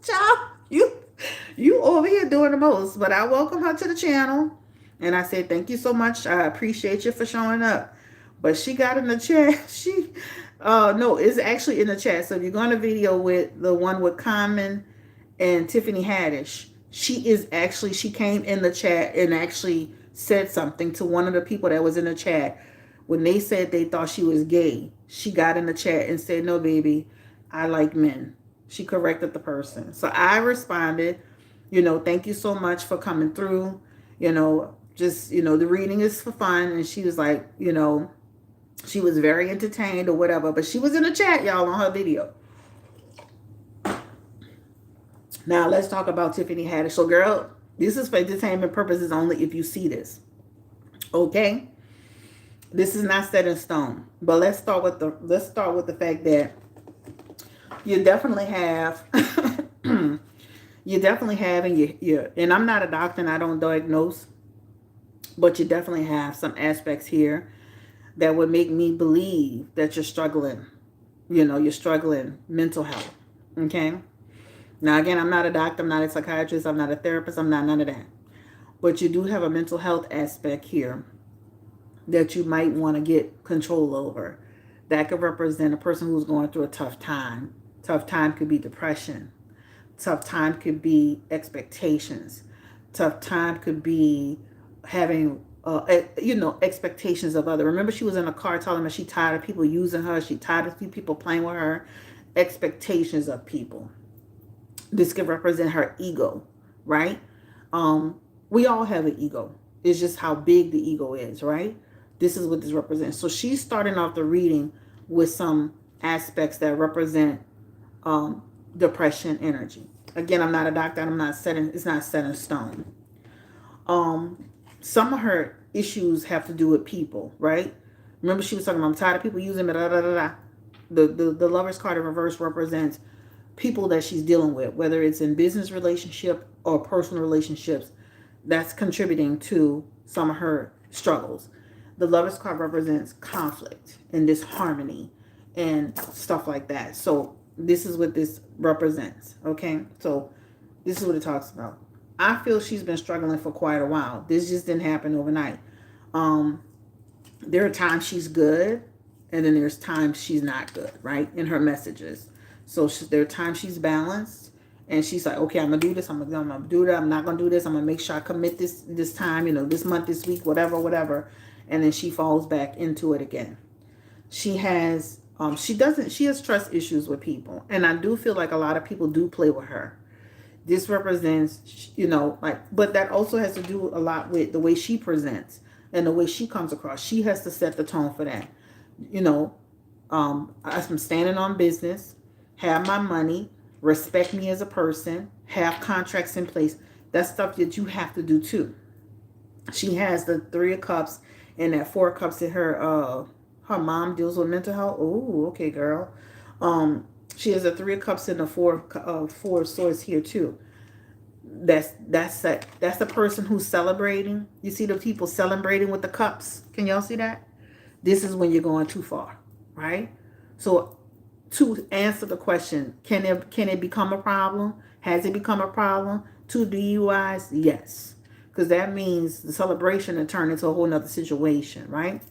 child, you over here doing the most. But I welcome her to the channel. And I said, thank you so much. I appreciate you for showing up. But she got in the chat. No, it's actually in the chat. So if you're going to video with the one with Common and Tiffany Haddish, she came in the chat and actually said something to one of the people that was in the chat. When they said they thought she was gay, she got in the chat and said, no, baby, I like men. She corrected the person. So I responded, thank you so much for coming through. The reading is for fun. And she was like, she was very entertained or whatever. But she was in the chat, y'all, on her video. Now, let's talk about Tiffany Haddish. So, girl, this is for entertainment purposes only if you see this. Okay? This is not set in stone. But let's start with the fact that you definitely have and and I'm not a doctor and I don't diagnose, but you definitely have some aspects here that would make me believe that you're struggling. You're struggling mental health. Okay? Now, again, I'm not a doctor, I'm not a psychiatrist, I'm not a therapist, I'm not none of that. But you do have a mental health aspect here that you might want to get control over. That could represent a person who's going through a tough time. Tough time could be depression. Tough time could be expectations. Tough time could be having, expectations of others. Remember, she was in a car telling me she tired of people using her. She tired of people playing with her. Expectations of people. This could represent her ego, right? We all have an ego. It's just how big the ego is, right? This is what this represents. So she's starting off the reading with some aspects that represent depression energy. Again, I'm not a doctor. It's not set in stone. Some of her issues have to do with people, right? Remember, she was talking about, I'm tired of people using me, da, da, da, da. The Lover's card in reverse represents people that she's dealing with, whether it's in business relationship or personal relationships, that's contributing to some of her struggles. The Lovers card represents conflict and disharmony and stuff like that. So this is what this represents. Okay, so this is what it talks about. I feel she's been struggling for quite a while. This just didn't happen overnight. Um, there are times she's good, and then there's times she's not good, right? In her messages. So there are times she's balanced, and she's like, okay, I'm gonna do this. I'm gonna do that. I'm not gonna do this. I'm gonna make sure I commit this time. This month, this week, whatever. And then she falls back into it again. She has she has trust issues with people, and I do feel like a lot of people do play with her. This represents, but that also has to do a lot with the way she presents and the way she comes across. She has to set the tone for that. I'm standing on business, have my money, respect me as a person, have contracts in place. That's stuff that you have to do too. She has the 3 of Cups and that 4 of Cups in her mom deals with mental health. Oh, okay, girl. She has the 3 of Cups and the 4 of Swords here too. That's the person who's celebrating. You see the people celebrating with the cups. Can y'all see that? This is when you're going too far, right? So to answer the question, can it become a problem? Has it become a problem? 2 DUIs? Yes. Because that means the celebration will turn into a whole nother situation, right?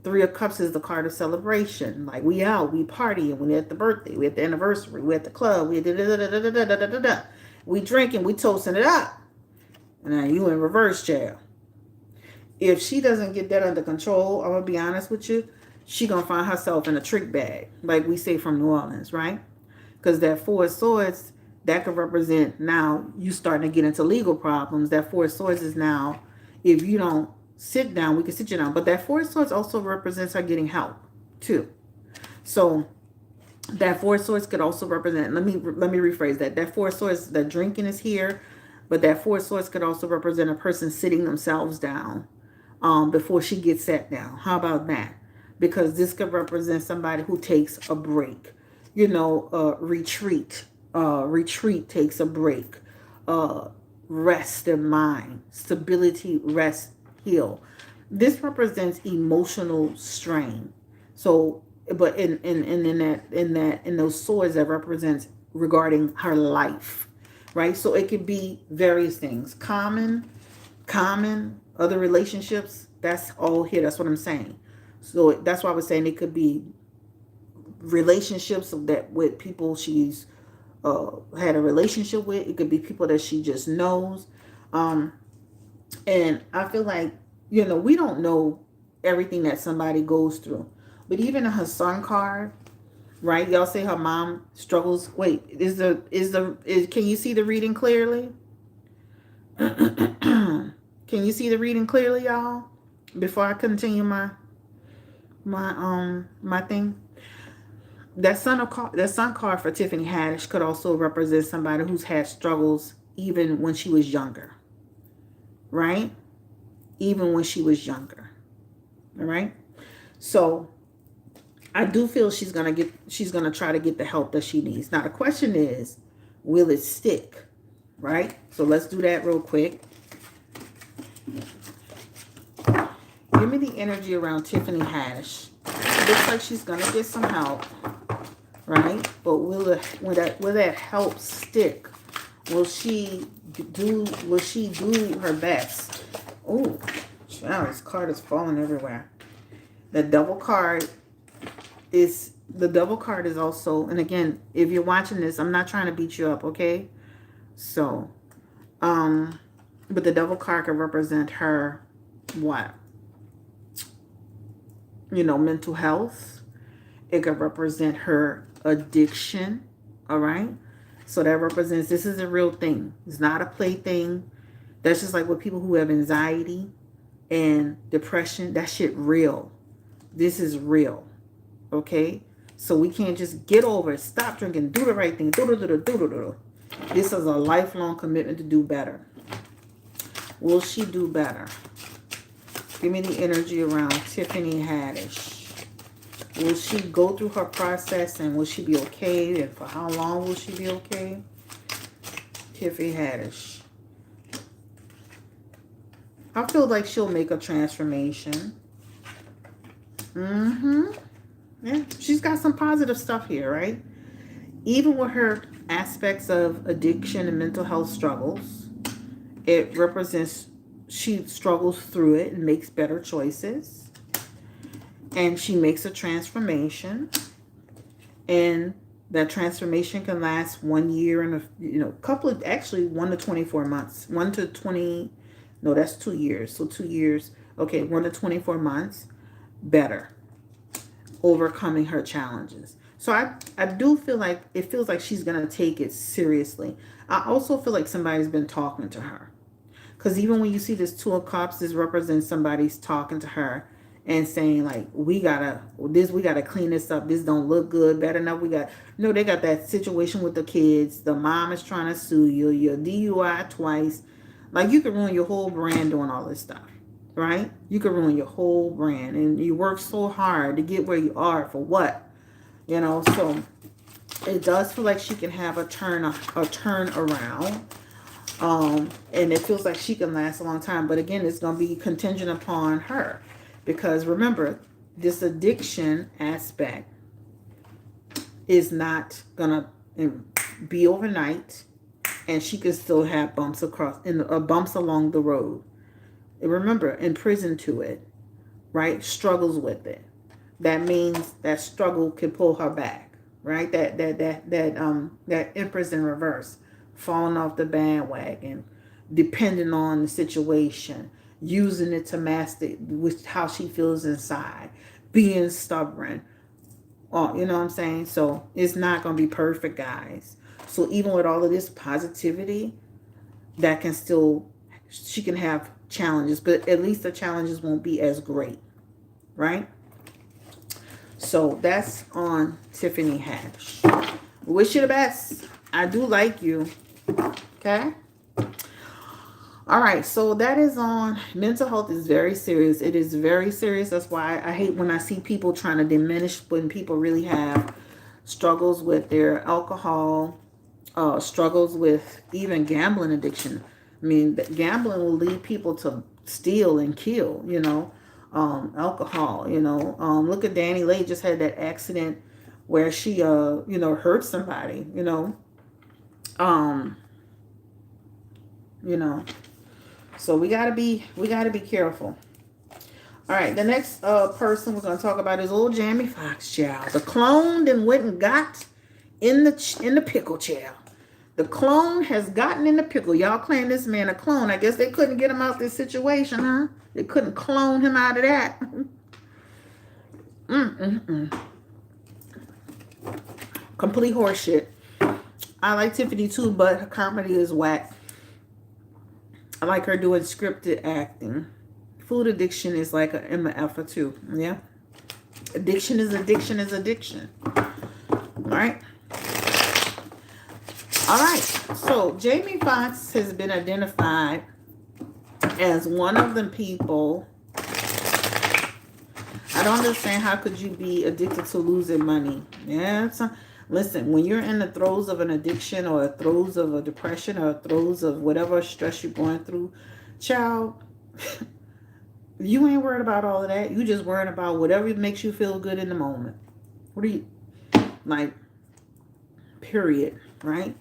3 of Cups is the card of celebration. Like, we out, we partying, we at the birthday, we at the anniversary, we at the club, we da-da-da-da-da-da-da-da-da. We drinking, we toasting it up. And now you in reverse jail. If she doesn't get that under control, I'm going to be honest with you, she going to find herself in a trick bag, like we say from New Orleans, right? Because that 4 of Swords, that could represent now you starting to get into legal problems. That 4 of Swords is now, if you don't sit down, we can sit you down. But that 4 of Swords also represents her getting help too. So that 4 of Swords could also represent, let me rephrase that. That 4 of Swords, the drinking is here, but that 4 of Swords could also represent a person sitting themselves down before she gets sat down. How about that? Because this could represent somebody who takes a break. Retreat. Retreat takes a break. Rest in mind. Stability, rest, heal. This represents emotional strain. So, but in those swords, that represents regarding her life, right? So it could be various things. Common, other relationships. That's all here. That's what I'm saying. So that's why I was saying it could be relationships that with people she's had a relationship with. It could be people that she just knows. And I feel like, we don't know everything that somebody goes through. But even in her Sun card, right? Y'all say her mom struggles. Wait, can you see the reading clearly? Can you see the reading clearly, y'all? Before I continue my thing. That sun card for Tiffany Haddish could also represent somebody who's had struggles even when she was younger. Right? Even when she was younger. All right? So I do feel she's gonna try to get the help that she needs. Now the question is, will it stick? Right? So let's do that real quick. Give me the energy around Tiffany Haddish. It looks like she's gonna get some help, right? But will that help stick? Will she do her best? Oh, wow, this card is falling everywhere. The double card is also, and again, if you're watching this, I'm not trying to beat you up, okay? So, but the double card can represent her what? Mental health. It could represent her addiction. All right. So that represents, this is a real thing. It's not a play thing. That's just like with people who have anxiety and depression. That shit real. This is real. Okay. So we can't just get over it. Stop drinking. Do the right thing. This is a lifelong commitment to do better. Will she do better? Give me the energy around Tiffany Haddish. Will she go through her process and will she be okay? And for how long will she be okay? Tiffany Haddish. I feel like she'll make a transformation. Mm-hmm. Yeah, she's got some positive stuff here, right? Even with her aspects of addiction and mental health struggles, it represents she struggles through it and makes better choices, and she makes a transformation, and that transformation can last 1 year and a couple of, actually 1 to 24 months, 1 to 20, no, that's 2 years, so 2 years, okay, 1 to 24 months, better, overcoming her challenges. So I do feel like it feels like she's gonna take it seriously. I also feel like somebody's been talking to her, because even when you see this two of cups, this represents somebody's talking to her and saying like, we gotta clean this up. This don't look good. Better enough, they got that situation with the kids. The mom is trying to sue you. You're DUI twice. Like, you could ruin your whole brand doing all this stuff, right? You could ruin your whole brand, and you work so hard to get where you are for what, So it does feel like she can have a turn around. And it feels like she can last a long time. But again, it's going to be contingent upon her. Because remember, this addiction aspect is not going to be overnight. And she can still have bumps bumps along the road. And remember, in prison to it, right? Struggles with it. That means that struggle can pull her back, right? That Empress in reverse, falling off the bandwagon, depending on the situation, using it to master with how she feels inside, being stubborn. Oh, you know what I'm saying? So it's not gonna be perfect, guys. So even with all of this positivity, that can still, she can have challenges, but at least the challenges won't be as great, right? So that's on Tiffany Haddish. Wish you the best. I do like you. Okay? All right. So that is on mental health is very serious. It is very serious. That's why I hate when I see people trying to diminish when people really have struggles with their alcohol, struggles with even gambling addiction. I mean, gambling will lead people to steal and kill, alcohol, look at Danny Lay, just had that accident where she, hurt somebody, um, you know, so we gotta be careful. All right, the next person we're gonna talk about is old Jamie Foxx, child. The clone then went and got in the pickle, child. The clone has gotten in the pickle. Y'all claim this man a clone. I guess they couldn't get him out this situation, huh? They couldn't clone him out of that. Complete horseshit. I like Tiffany too, but her comedy is whack. I like her doing scripted acting. Food addiction is like an MF too. Yeah. Addiction is addiction is addiction. All right. All right. So Jamie Foxx has been identified as one of the people. I don't understand, how could you be addicted to losing money? Yeah. Listen, when you're in the throes of an addiction or the throes of a depression or the throes of whatever stress you're going through, child, you ain't worried about all of that. You just worried about whatever makes you feel good in the moment. What are you, like, period, right?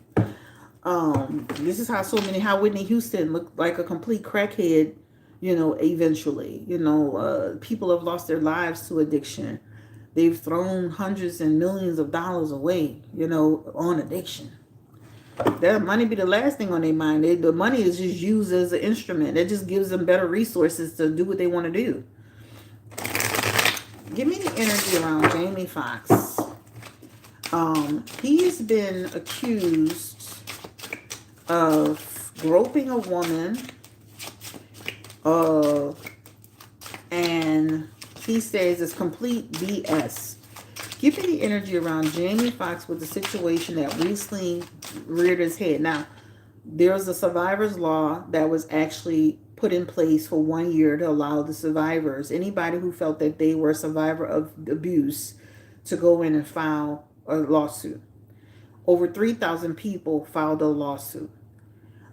This is how Whitney Houston looked like a complete crackhead, eventually. People have lost their lives to addiction. They've thrown hundreds and millions of dollars away, on addiction. That money be the last thing on their mind. The money is just used as an instrument. It just gives them better resources to do what they want to do. Give me the energy around Jamie Foxx. He's been accused of groping a woman, and he says it's complete BS. Give me the energy around Jamie Foxx with the situation that recently reared its head. Now, there's a survivor's law that was actually put in place for 1 year to allow the survivors, anybody who felt that they were a survivor of abuse, to go in and file a lawsuit. Over 3,000 people filed a lawsuit.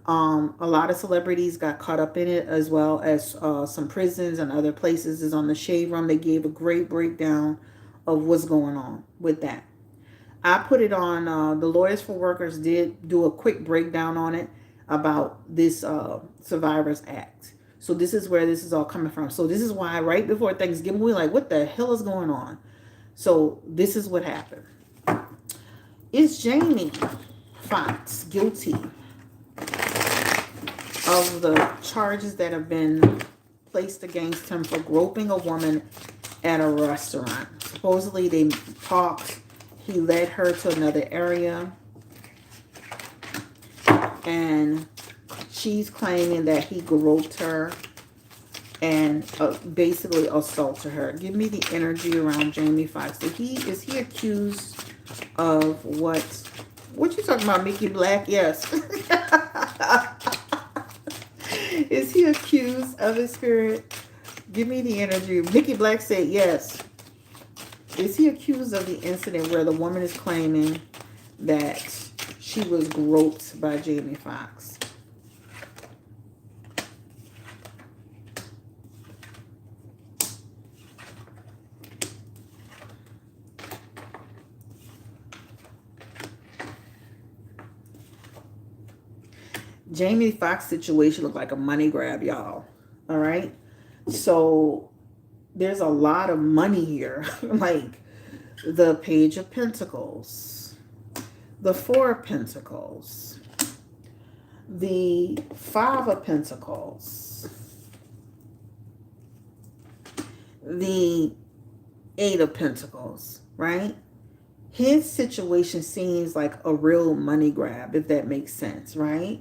A lot of celebrities got caught up in it, as well as some prisons and other places. Is on the Shade Room. They gave a great breakdown of what's going on with that. I put it on, the Lawyers for Workers did do a quick breakdown on it about this Survivors Act. So this is where this is all coming from. So this is why right before Thanksgiving, we're like, what the hell is going on? So this is what happened. Is Jamie Foxx guilty of the charges that have been placed against him for groping a woman at a restaurant? Supposedly they talked. He led her to another area, and she's claiming that he groped her and basically assaulted her. Give me the energy around Jamie Foxx. Is he accused of what you talking about, Mickey Black? Yes. Is he accused of his spirit? Give me the energy. Mickey Black said yes. Is he accused of the incident where the woman is claiming that she was groped by Jamie Foxx? Jamie Foxx situation looked like a money grab, y'all. All right. So there's a lot of money here. Like the Page of Pentacles, the Four of Pentacles, the Five of Pentacles, the Eight of Pentacles, right? His situation seems like a real money grab, if that makes sense, right?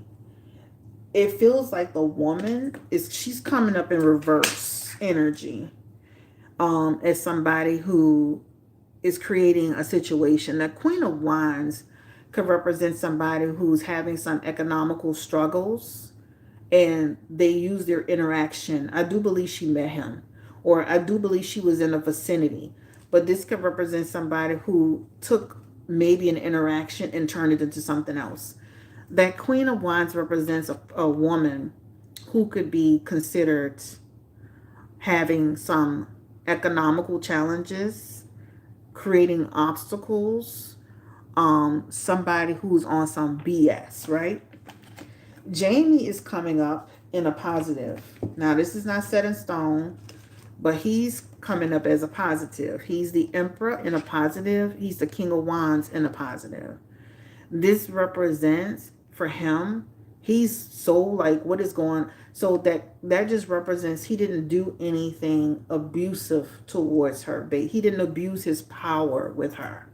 It feels like the woman she's coming up in reverse energy, as somebody who is creating a situation. The Queen of Wands could represent somebody who's having some economical struggles, and they use their interaction. I do believe she met him, or I do believe she was in the vicinity, but this could represent somebody who took maybe an interaction and turned it into something else. That Queen of Wands represents a woman who could be considered having some economical challenges, creating obstacles, somebody who's on some BS, right? Jamie is coming up in a positive. Now, this is not set in stone, but he's coming up as a positive. He's the Emperor in a positive. He's the King of Wands in a positive. This represents, for him, he's so like, what is going, so that just represents he didn't do anything abusive towards her. He didn't abuse his power with her.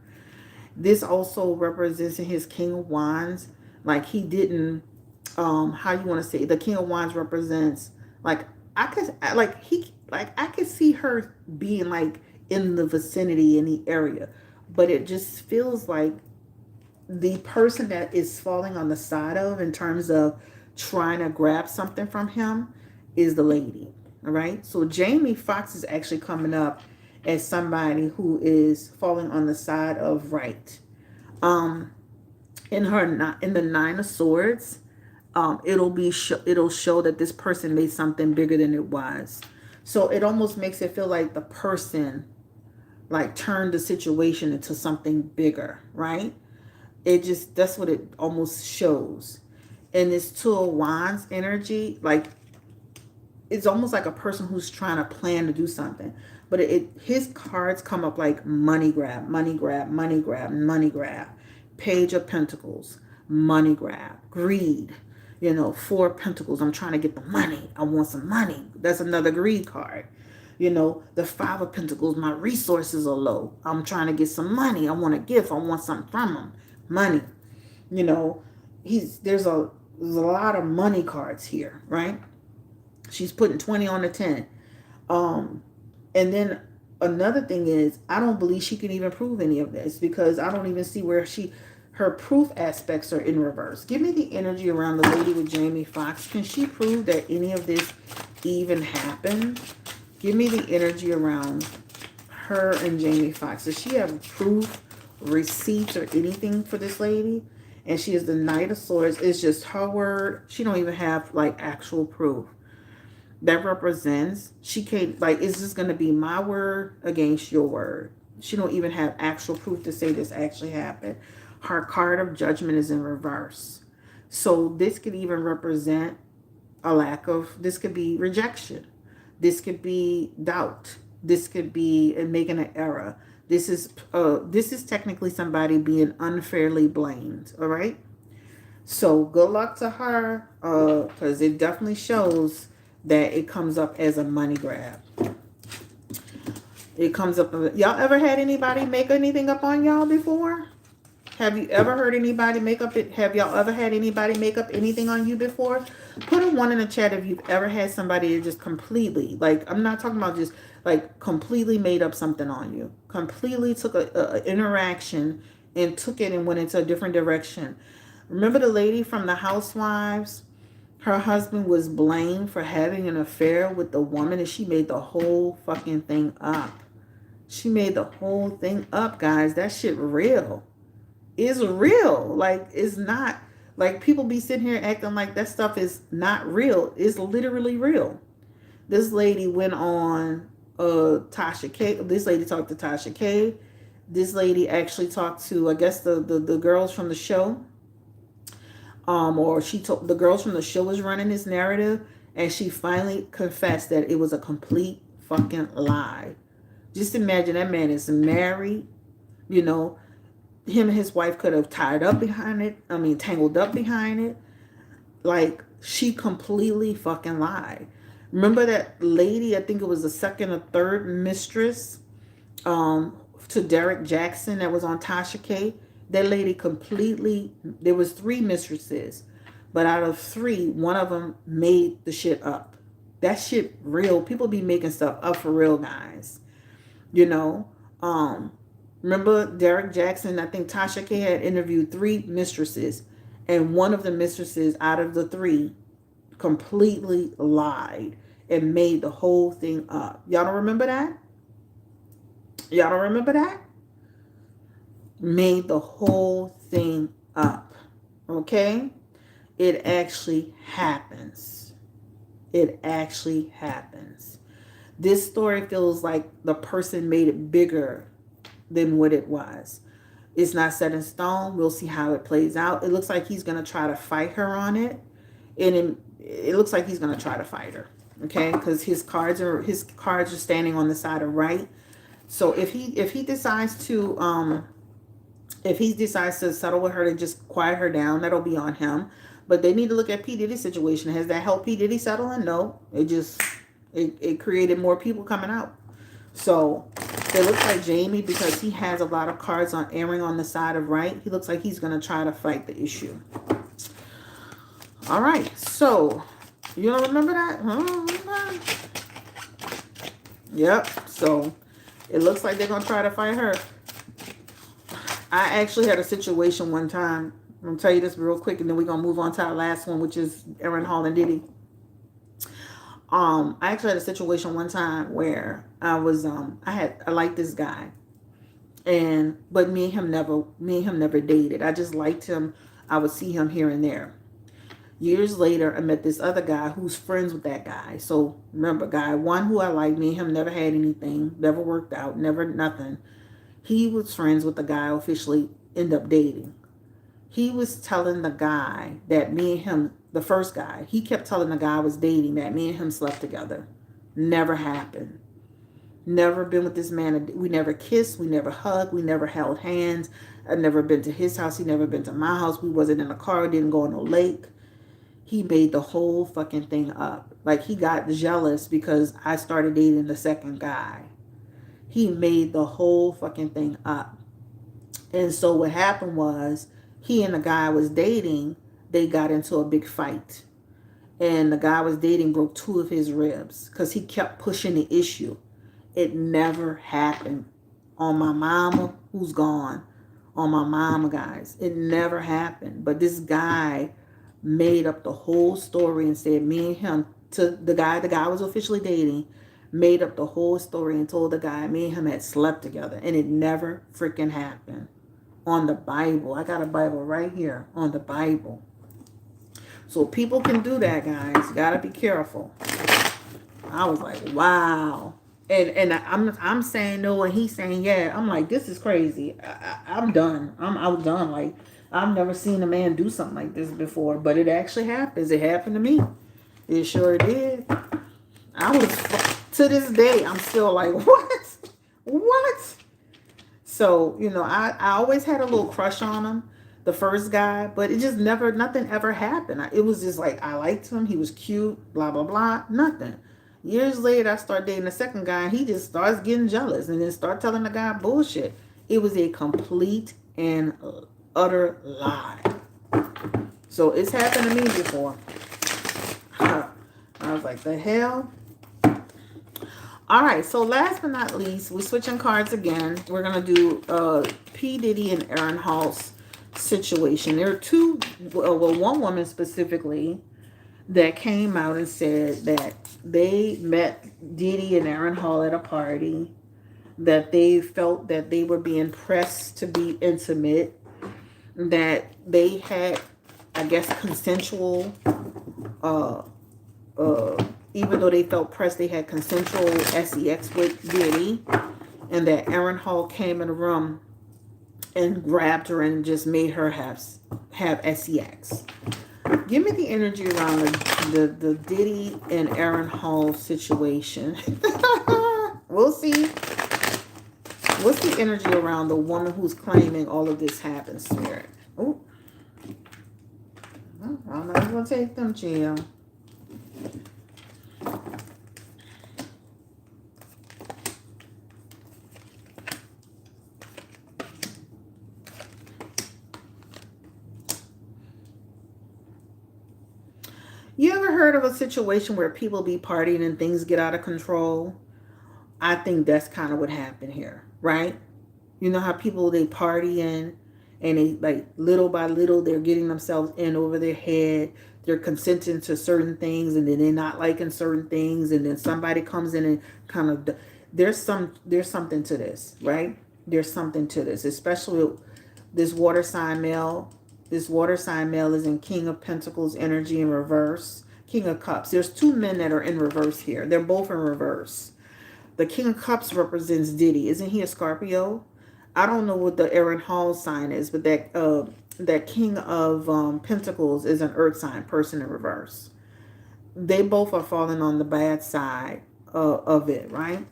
This also represents in his King of Wands, like he didn't, how you want to say, the King of Wands represents, like, I could see her being like in the vicinity, in the area, but it just feels like the person that is falling on the side of, in terms of trying to grab something from him, is the lady. All right. So Jamie Foxx is actually coming up as somebody who is falling on the side of right. In the Nine of Swords, it'll show that this person made something bigger than it was. So it almost makes it feel like the person like turned the situation into something bigger, right? That's what it almost shows. And this Two of Wands energy, like, it's almost like a person who's trying to plan to do something. But his cards come up like money grab, money grab, money grab, money grab. Page of Pentacles, money grab, greed. Four of Pentacles, I'm trying to get the money. I want some money. That's another greed card. The Five of Pentacles, my resources are low. I'm trying to get some money. I want a gift. I want something from him. Money. There's a lot of money cards here, right? She's putting 20 on the 10. And then another thing is, I don't believe she can even prove any of this, because I don't even see where her proof aspects are in reverse. Give me the energy around the lady with Jamie Foxx. Can she prove that any of this even happened? Give me the energy around her and Jamie Foxx. Does she have proof, receipts, or anything for this lady? And she is the Knight of Swords. It's just her word. She don't even have like actual proof. That represents she can't, like, it's just gonna be my word against your word. She don't even have actual proof to say this actually happened. Her card of judgment is in reverse. So this could even represent a lack of, this could be rejection. This could be doubt. This could be making an error. This is technically somebody being unfairly blamed. All right. So good luck to her, because it definitely shows that it comes up as a money grab. It comes up. Y'all ever had anybody make anything up on y'all before? Have you ever heard anybody make up it? Have y'all ever had anybody make up anything on you before? Put a 1 in the chat if you've ever had somebody that just completely, like, I'm not talking about just like completely made up something on you. Completely took a interaction and took it and went into a different direction. Remember the lady from the Housewives? Her husband was blamed for having an affair with the woman, and she made the whole fucking thing up. She made the whole thing up, guys. That shit real. Is real. Like, it's not like people be sitting here acting like that stuff is not real. It's literally real. This lady went on Tasha K. This lady talked to Tasha K. This lady actually talked to, I guess, the girls from the show. Or she told the girls from the show was running this narrative, and she finally confessed that it was a complete fucking lie. Just imagine, that man is married, you know, him and his wife could have tied up behind it. I mean, tangled up behind it. Like, she completely fucking lied. Remember that lady, I think it was the second or third mistress to Derek Jackson that was on Tasha K? That lady completely, there was 3 mistresses, but out of 3, one of them made the shit up. That shit real. People be making stuff up for real, guys. You know, remember Derek Jackson? I think Tasha K had interviewed 3 mistresses, and one of the mistresses out of the 3 completely lied and made the whole thing up. Y'all don't remember that? Y'all don't remember that? Made the whole thing up. Okay? It actually happens. It actually happens. This story feels like the person made it bigger than what it was. It's not set in stone. We'll see how it plays out. It looks like he's going to try to fight her on it. And it looks like he's going to try to fight her. Okay? Because his cards are standing on the side of right. So if he decides to settle with her to just quiet her down, that'll be on him. But they need to look at P. Diddy's situation. Has that helped P. Diddy settling? No. It created more people coming out. So it looks like Jamie, because he has a lot of cards on airing on the side of right, he looks like he's going to try to fight the issue. All right. So you don't remember that? Huh? Yep. So it looks like they're going to try to fight her. I actually had a situation one time. I'm going to tell you this real quick, and then we're going to move on to our last one, which is Aaron Hall and Diddy. I actually had a situation one time where I liked this guy, but me and him never dated. I just liked him. I would see him here and there. Years later, I met this other guy who's friends with that guy. So remember, guy one who I liked, me and him never had anything, never worked out, never nothing. He was friends with the guy I officially ended up dating. He was telling the guy that me and him, the first guy, he kept telling the guy I was dating that me and him slept together. Never happened. Never been with this man. We never kissed. We never hugged. We never held hands. I'd never been to his house. He never been to my house. We wasn't in a car. Didn't go on a lake. He made the whole fucking thing up. Like, he got jealous because I started dating the second guy. He made the whole fucking thing up. And so what happened was, he and the guy I was dating, they got into a big fight. And the guy I was dating broke 2 of his ribs because he kept pushing the issue. It never happened. On my mama, who's gone. On my mama, guys. It never happened. But this guy made up the whole story and said me and him, to the guy I was officially dating, made up the whole story and told the guy me and him had slept together. And it never freaking happened. on the Bible. I got a Bible right here on the Bible. So people can do that, guys. You gotta be careful. I was like, wow. And I'm saying no, and he's saying yeah. I'm like, this is crazy. I'm done. I'm done. Like, I've never seen a man do something like this before, but it actually happens. It happened to me. It sure did. I was to this day. I'm still like, what? What? So, I always had a little crush on him, the first guy, but it just never, nothing ever happened. It was just like, I liked him. He was cute, blah, blah, blah, nothing. Years later, I start dating the second guy, and he just starts getting jealous and then start telling the guy bullshit. It was a complete and utter lie. So it's happened to me before. I was like, the hell? All right, so last but not least, we're switching cards again. We're going to do P. Diddy and Aaron Hall's situation. There are two, one woman specifically that came out and said that they met Diddy and Aaron Hall at a party, that they felt that they were being pressed to be intimate, that they had, I guess, consensual even though they felt pressed, they had consensual sex with Diddy, and that Aaron Hall came in the room and grabbed her and just made her have sex. Give me the energy around the Diddy and Aaron Hall situation. We'll see. What's the energy around the woman who's claiming all of this happened, Spirit? Oh, I'm not going to take them, Jill. You ever heard of a situation where people be partying and things get out of control? I think that's kind of what happened here, right? You know how people, they party in and they, like, little by little, they're getting themselves in over their head. They're consenting to certain things, and then they're not liking certain things, and then somebody comes in and kind of, there's something to this, right? There's something to this, especially with this water sign male. This water sign male is in King of Pentacles energy in reverse. King of Cups. There's two men that are in reverse here. They're both in reverse. The King of Cups represents Diddy. Isn't he a Scorpio? I don't know what the Aaron Hall sign is, but that King of Pentacles is an earth sign, person in reverse. They both are falling on the bad side of it, right?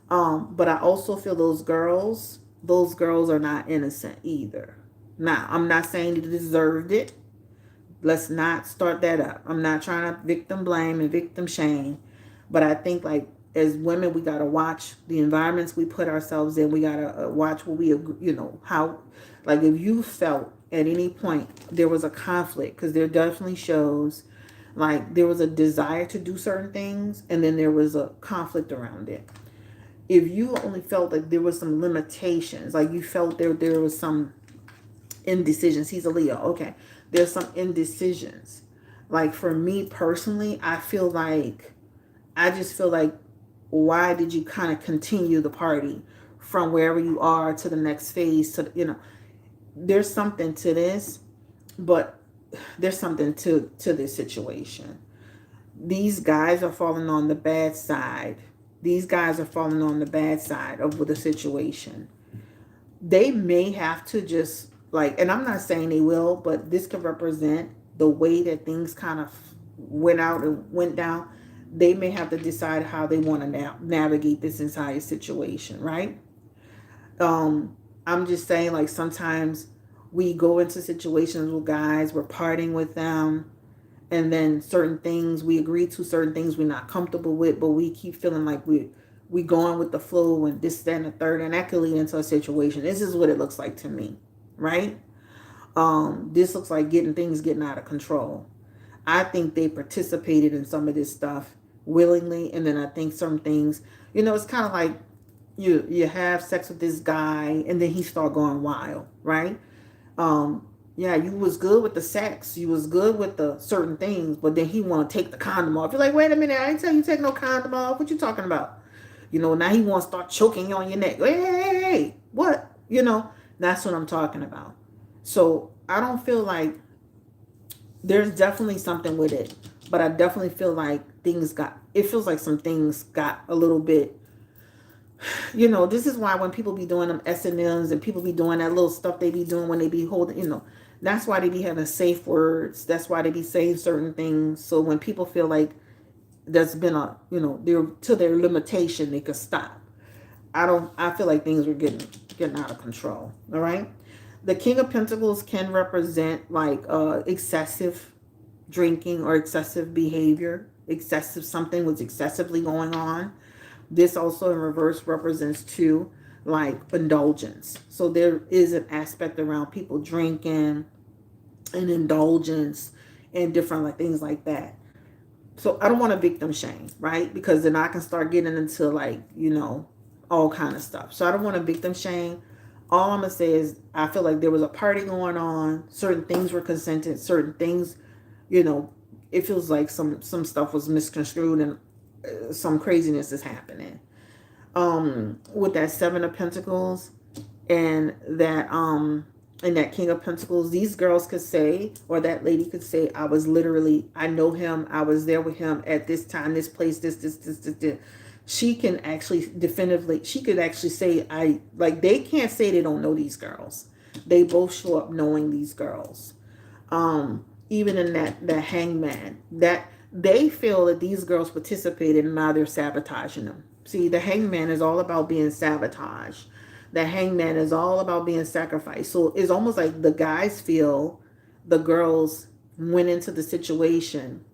But I also feel those girls are not innocent either. Now, I'm not saying they deserved it. Let's not start that up. I'm not trying to victim blame and victim shame. But I think, like, as women, we got to watch the environments we put ourselves in. We got to watch what we, how, like, if you felt at any point there was a conflict, because there definitely shows, like, there was a desire to do certain things, and then there was a conflict around it. If you only felt like there was some limitations, like you felt there was some indecisions. He's a Leo. Okay. There's some indecisions. Like, for me personally, I just feel like, why did you kind of continue the party from wherever you are to the next phase? To, there's something to this, but there's something to this situation. These guys are falling on the bad side. These guys are falling on the bad side of the situation. They may have to just, like, and I'm not saying they will, but this could represent the way that things kind of went out and went down. They may have to decide how they want to navigate this entire situation, right? I'm just saying, like, sometimes we go into situations with guys, we're partying with them, and then certain things, we agree to certain things we're not comfortable with, but we keep feeling like we going with the flow and this, that, and the third, and that could lead into a situation. This is what it looks like to me. Right? This looks like getting out of control. I think they participated in some of this stuff willingly, and then I think some things, it's kind of like you have sex with this guy, and then he start going wild, right? Yeah, you was good with the sex, you was good with the certain things, but then he want to take the condom off. You're like, wait a minute, I didn't tell you take no condom off. What you talking about? Now he want to start choking you on your neck. Hey, what? That's what I'm talking about. So I don't feel like there's definitely something with it, but I definitely feel like it feels like some things got a little bit, this is why when people be doing them S&Ms and people be doing that little stuff they be doing when they be holding, that's why they be having safe words. That's why they be saying certain things. So when people feel like there's been they're to their limitation, they could stop. I feel like things were getting out of control. All right. The King of Pentacles can represent like excessive drinking or excessive behavior. Something was excessively going on. This also in reverse represents too, like indulgence. So there is an aspect around people drinking and indulgence and different like things like that. So I don't want to victim shame, right? Because then I can start getting into like, all kind of stuff. So I don't want to victim shame. All I'm gonna say is I feel like there was a party going on. Certain things were consented. Certain things, you know, it feels like some stuff was misconstrued and some craziness is happening. With that Seven of Pentacles and that King of Pentacles, these girls could say, or that lady could say, I know him, I was there with him at this time, this place, this. She can actually definitively, she could actually say, they can't say they don't know these girls. They both show up knowing these girls. Even in that hangman, that they feel that these girls participated and now they're sabotaging them. See, the hangman is all about being sabotaged. The hangman is all about being sacrificed. So it's almost like the guys feel the girls went into the situation,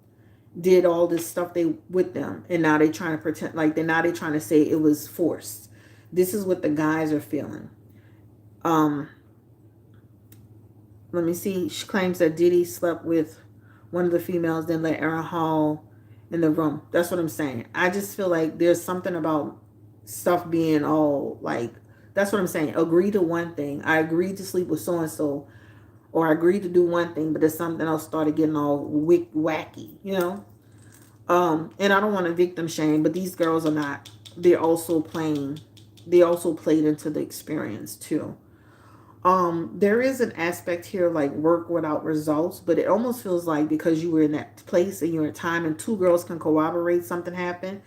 did all this stuff with them, and now they trying to pretend like they trying to say it was forced. This is what the guys are feeling. Let me see. She claims that Diddy slept with one of the females, then let Aaron Hall in the room. That's what I'm saying. I just feel like there's something about stuff being all like, that's what I'm saying. Agree to one thing. I agreed to sleep with so and so, or I agreed to do one thing, but there's something else started getting all wacky, And I don't want to victim shame, but these girls are not. They're also playing. They also played into the experience too. There is an aspect here like work without results, but it almost feels like because you were in that place and you're in time and two girls can corroborate something happened,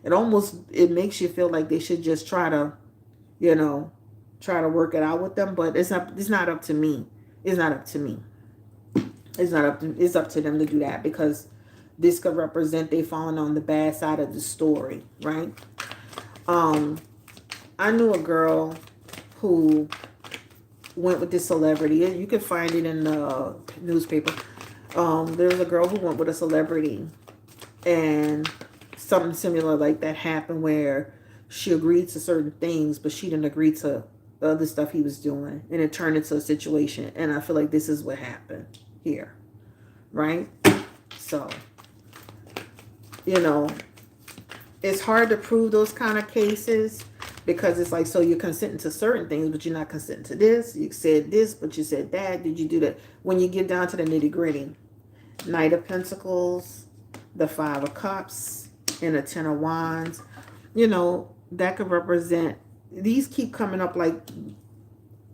it makes you feel like they should just try to, try to work it out with them. But it's not up to me. It's not up to me. It's up to them to do that, because this could represent they falling on the bad side of the story, right? I knew a girl who went with this celebrity. You can find it in the newspaper. There's a girl who went with a celebrity, and something similar like that happened where she agreed to certain things, but she didn't agree to the other stuff he was doing, and it turned into a situation. And I feel like this is what happened here, right? So, it's hard to prove those kind of cases, because it's like, so you're consenting to certain things, but you're not consenting to this. You said this, but you said that. Did you do that? When you get down to the nitty gritty, Knight of Pentacles, the Five of Cups, and the Ten of Wands, that could represent, these keep coming up like,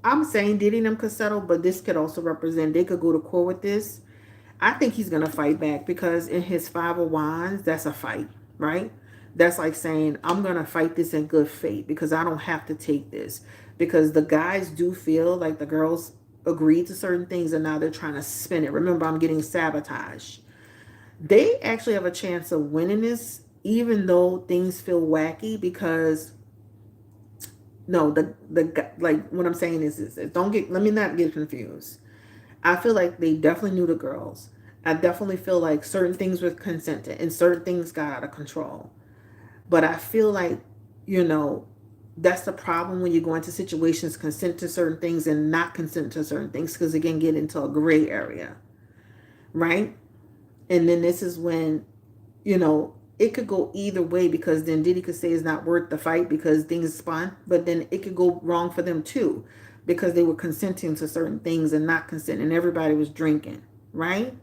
I'm saying Diddy and them could settle, but this could also represent, they could go to court with this. I think he's going to fight back, because in his Five of Wands, that's a fight, right? That's like saying, I'm going to fight this in good faith because I don't have to take this. Because the guys do feel like the girls agreed to certain things and now they're trying to spin it. Remember, I'm getting sabotaged. They actually have a chance of winning this, even though things feel wacky, because no, like what I'm saying is let me not get confused. I feel like they definitely knew the girls. I definitely feel like certain things were consented and certain things got out of control. But I feel like, that's the problem when you go into situations, consent to certain things and not consent to certain things, because it can get into a gray area, right? And then this is when, it could go either way, because then Diddy could say it's not worth the fight because things spun, but then it could go wrong for them too, because they were consenting to certain things and not consenting, and everybody was drinking, right?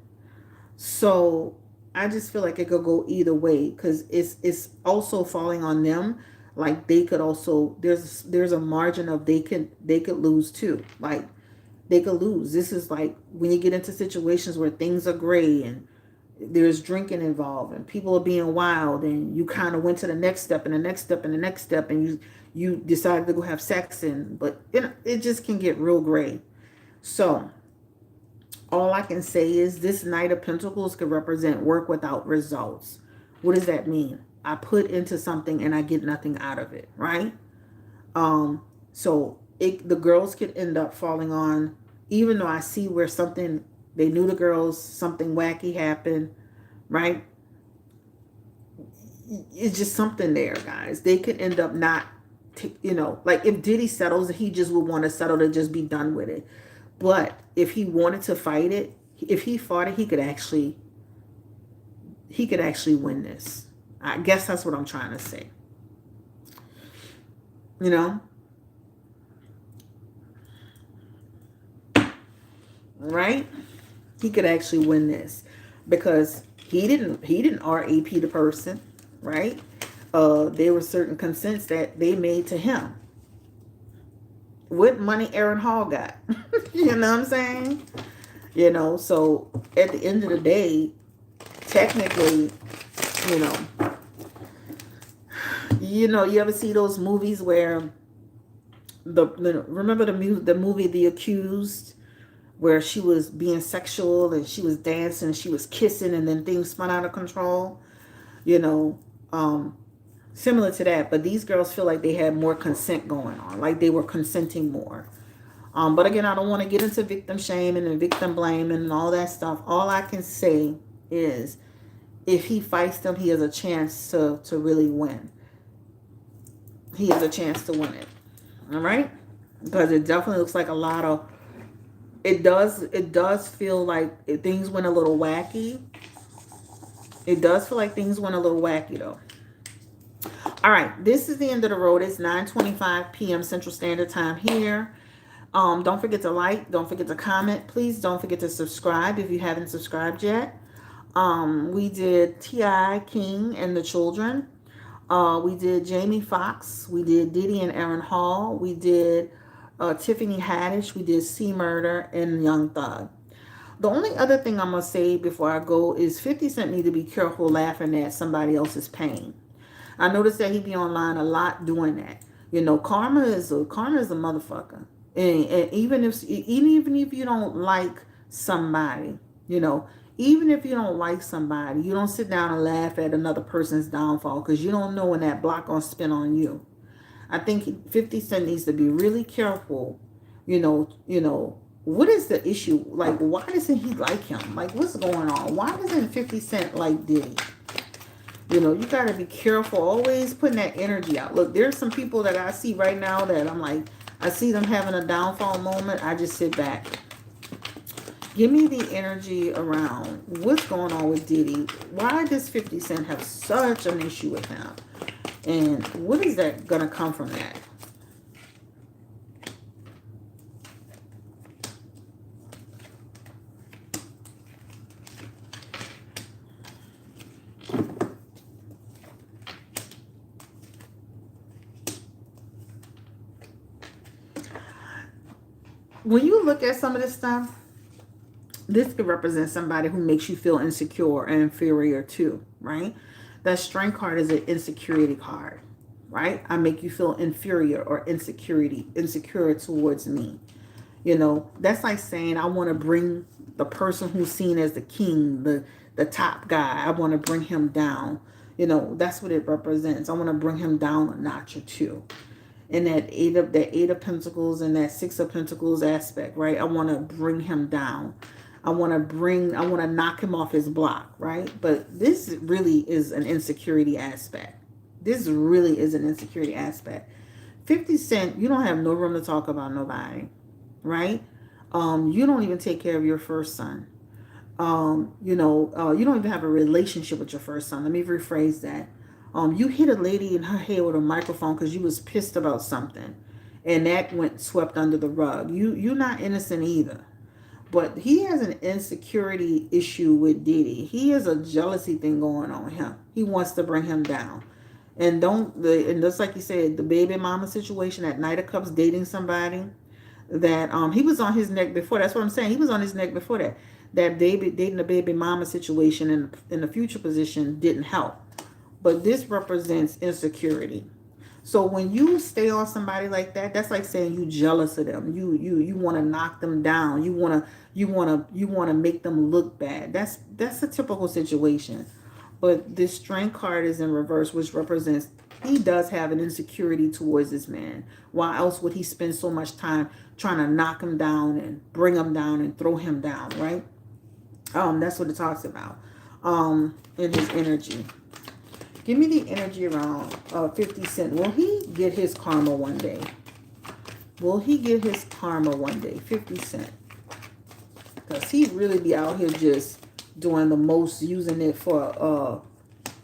So I just feel like it could go either way, because it's also falling on them. like they could also, there's a margin of they could lose too. Like they could lose. This is like when you get into situations where things are gray and there's drinking involved and people are being wild, and you kind of went to the next step and the next step and the next step, and you decided to go have sex, and but it just can get real gray. So all I can say is this Knight of Pentacles could represent work without results. What does that mean? I put into something and I get nothing out of it, right? So the girls could end up falling on, even though I see where something, they knew the girls, something wacky happened, right? It's just something there, guys. They could end up not, like if Diddy settles, he just would want to settle to just be done with it. But if he wanted to fight it, if he fought it, he could actually win this. I guess that's what I'm trying to say. You know? Right? He could actually win this because he didn't RAP the person, right? There were certain consents that they made to him. What money Aaron Hall got? You know what I'm saying? So at the end of the day, technically, you know, you ever see those movies where remember the movie The Accused, where she was being sexual and she was dancing, she was kissing, and then things spun out of control, you know, similar to that. But these girls feel like they had more consent going on, like they were consenting more. But again, I don't want to get into victim shaming and victim blaming and all that stuff. All I can say is if he fights them, he has a chance to really win. He has a chance to win it. All right? Because it definitely looks like a lot of, it does feel like things went a little wacky. It does feel like things went a little wacky though. All right, this is the end of the road. It's 9:25 p.m. Central Standard Time here. Don't forget to like, don't forget to comment. Please don't forget to subscribe if you haven't subscribed yet. We did T.I., King, and the Children. We did Jamie Foxx. We did Diddy and Aaron Hall. We did Tiffany Haddish. We did C Murder and Young Thug. The only other thing I'm going to say before I go is 50 Cent need to be careful laughing at somebody else's pain. I noticed that he be online a lot doing that. Karma is a motherfucker. And even if you don't like somebody, even if you don't like somebody, you don't sit down and laugh at another person's downfall, because you don't know when that block gonna spin on you. I think 50 Cent needs to be really careful. What is the issue? Like, why doesn't he like him? Like, what's going on? Why doesn't 50 Cent like Diddy? You got to be careful. Always putting that energy out. Look, there's some people that I see right now that I'm like, I see them having a downfall moment. I just sit back. Give me the energy around what's going on with Diddy. Why does 50 Cent have such an issue with him? And what is that going to come from that? When you look at some of this stuff, this could represent somebody who makes you feel insecure and inferior too, right? That Strength card is an insecurity card, right? I make you feel inferior or insecure towards me. That's like saying I want to bring the person who's seen as the king, the top guy, I want to bring him down. That's what it represents. I want to bring him down a notch or two. In that eight of Pentacles and that Six of Pentacles aspect, right? I want to bring him down. I want to knock him off his block, right? But this really is an insecurity aspect. This really is an insecurity aspect. 50 Cent, you don't have no room to talk about nobody, right? You don't even take care of your first son. You don't even have a relationship with your first son. Let me rephrase that. You hit a lady in her head with a microphone because you was pissed about something, and that went swept under the rug. You're not innocent either. But he has an insecurity issue with Diddy. He has a jealousy thing going on with him. He wants to bring him down. And and just like you said, the baby mama situation, that Knight of Cups dating somebody that he was on his neck before. That's what I'm saying. He was on his neck before that. That dating a baby mama situation in the future position didn't help. But this represents insecurity. So when you stay on somebody like that, that's like saying you jealous of them. You want to knock them down. You want to make them look bad. That's a typical situation. But this strength card is in reverse, which represents he does have an insecurity towards this man. Why else would he spend so much time trying to knock him down and bring him down and throw him down, right? That's what it talks about. In his energy. Give me the energy around 50 Cent. Will he get his karma one day? Will he get his karma one day? 50 Cent. Because he really be out here just doing the most, using it for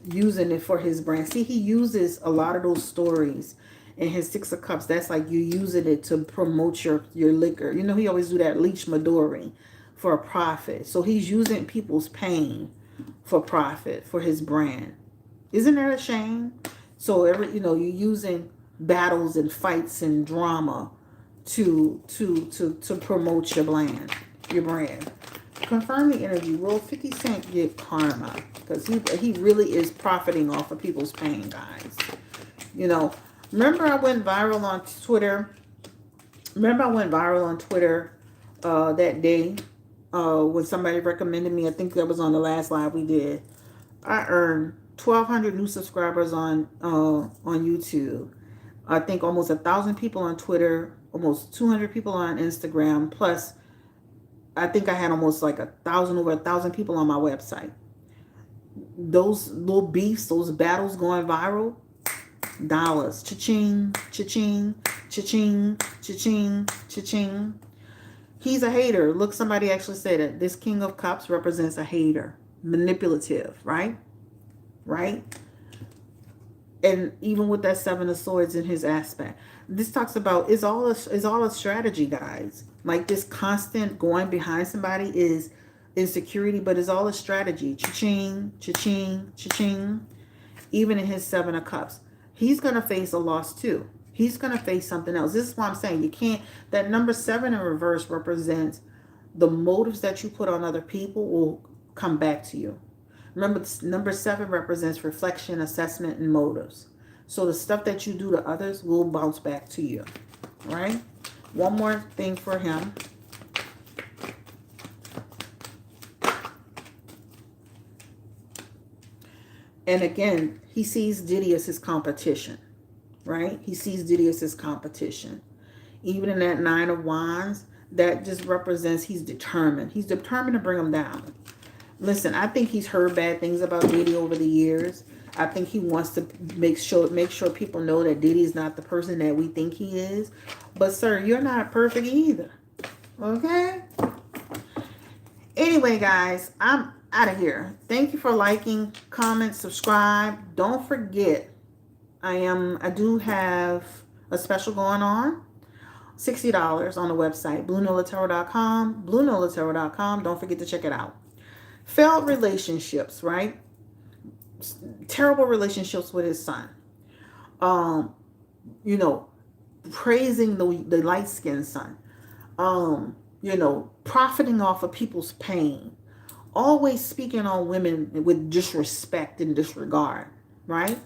his brand. See, he uses a lot of those stories in his Six of Cups. That's like you using it to promote your liquor. You know, he always do that leech Midori for a profit. So he's using people's pain for profit, for his brand. Isn't that a shame? So you're using battles and fights and drama to promote your brand. Confirm the energy. Will 50 Cent get karma? Because he really is profiting off of people's pain, guys. Remember I went viral on Twitter. That day when somebody recommended me. I think that was on the last live we did. I earned 1,200 new subscribers on YouTube. I think almost 1,000 people on Twitter, almost 200 people on Instagram. Plus, I think I had almost like over 1,000 people on my website. Those little beefs, those battles going viral, dollars, cha-ching, cha-ching, cha-ching, cha-ching, cha-ching. He's a hater. Look, somebody actually said it. This King of Cups represents a hater, manipulative, right? Right? And even with that Seven of Swords in his aspect, this talks about it's all a strategy, guys. Like this constant going behind somebody is insecurity, but it's all a strategy. Cha-ching, cha-ching, cha-ching. Even in his Seven of Cups, he's gonna face a loss too. He's gonna face something else. This is why I'm saying you can't. That number 7 in reverse represents the motives that you put on other people will come back to you. Remember, number 7 represents reflection, assessment, and motives. So the stuff that you do to others will bounce back to you. Right? One more thing for him. And again, he sees Diddy as his competition. Right? He sees Diddy as his competition. Even in that 9 of Wands, that just represents he's determined. He's determined to bring him down. Listen, I think he's heard bad things about Diddy over the years. I think he wants to make sure people know that Diddy is not the person that we think he is. But sir, you're not perfect either. Okay? Anyway, guys, I'm out of here. Thank you for liking, comment, subscribe. Don't forget, I do have a special going on. $60 on the website, BlueNolaTarot.com, BlueNolaTarot.com. Don't forget to check it out. Failed relationships, right? Terrible relationships with his son. Praising the light-skinned son. Profiting off of people's pain. Always speaking on women with disrespect and disregard, right?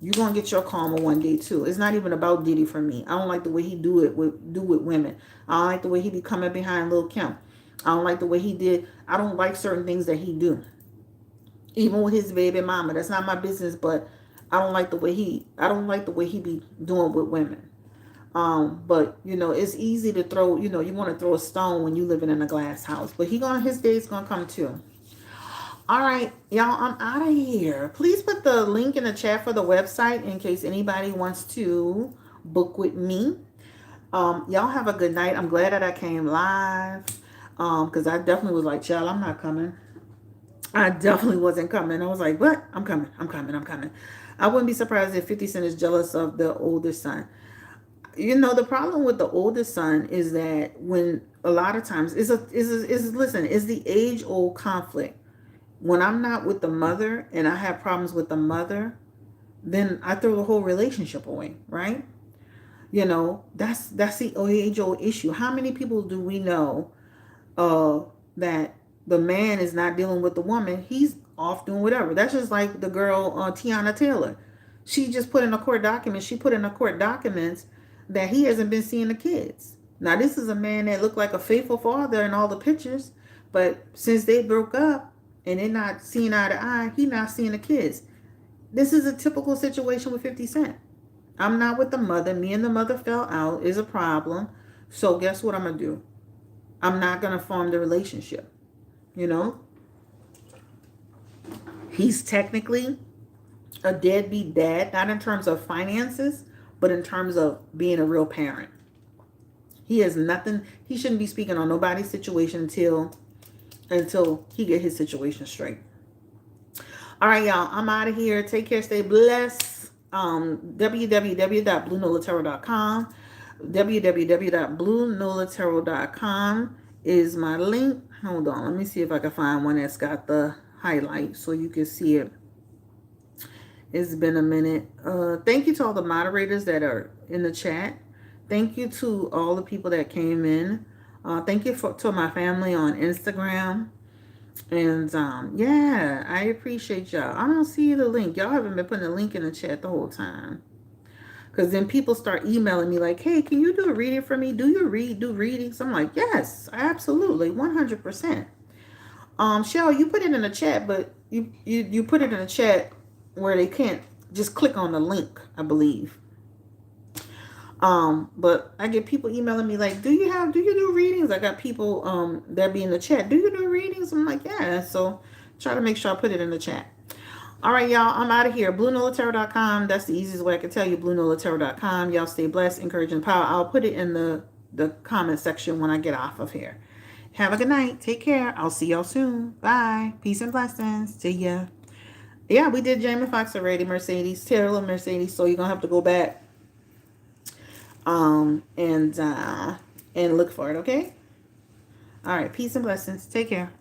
You're going to get your karma one day too. It's not even about Diddy for me. I don't like the way he do with women. I don't like the way he be coming behind Lil' Kim. I don't like the way he did. I don't like certain things that he do. Even with his baby mama. That's not my business, but I don't like the way he be doing with women. But it's easy to throw, you want to throw a stone when you living in a glass house. But his day's gonna come too. All right, y'all, I'm out of here. Please put the link in the chat for the website in case anybody wants to book with me. Y'all have a good night. I'm glad that I came live. Because I definitely was like, child, I'm not coming. I definitely wasn't coming. I was like, what? I'm coming. I wouldn't be surprised if 50 Cent is jealous of the older son. The problem with the older son is that when a lot of times is the age-old conflict. When I'm not with the mother and I have problems with the mother, then I throw the whole relationship away, right? You know, that's the age old issue. How many people do we know uh that the man is not dealing with the woman? He's off doing whatever. That's just like the girl Tiana Taylor. She just put in a court document. She put in a court documents that he hasn't been seeing the kids. Now this is a man that looked like a faithful father in all the pictures, but since they broke up and they're not seeing eye to eye, he not seeing the kids. This is a typical situation with 50 Cent. I'm not with the mother. Me and the mother fell out is a problem. So guess what I'm gonna do? I'm not gonna form the relationship. You know, he's technically a deadbeat dad, not in terms of finances, but in terms of being a real parent. He has nothing. He shouldn't be speaking on nobody's situation until he get his situation straight. All right, y'all. I'm out of here. Take care. Stay blessed. www.bluenolatarot.com. www.bluenolatarot.com is my link. Hold on. Let me see if I can find one that's got the highlight so you can see it. It's been a minute. Thank you to all the moderators that are in the chat. Thank you to all the people that came in. Thank you to my family on Instagram. And yeah, I appreciate y'all. I don't see the link. Y'all haven't been putting a link in the chat the whole time. Because then people start emailing me like, hey, can you do a reading for me? Do you do readings? I'm like, yes, absolutely, 100%. Cheryl, you put it in the chat, but you put it in the chat where they can't just click on the link, I believe. But I get people emailing me like, do you do readings? I got people that be in the chat. Do you do readings? I'm like, yeah. So try to make sure I put it in the chat. All right, y'all. I'm out of here. BlueNolaTarot.com. That's the easiest way I can tell you. BlueNolaTarot.com. Y'all stay blessed, encouraging power. I'll put it in the comment section when I get off of here. Have a good night. Take care. I'll see y'all soon. Bye. Peace and blessings. See ya. Yeah, we did Jamie Foxx already. Mercedes. Taylor Mercedes. So you're going to have to go back and look for it, okay? All right. Peace and blessings. Take care.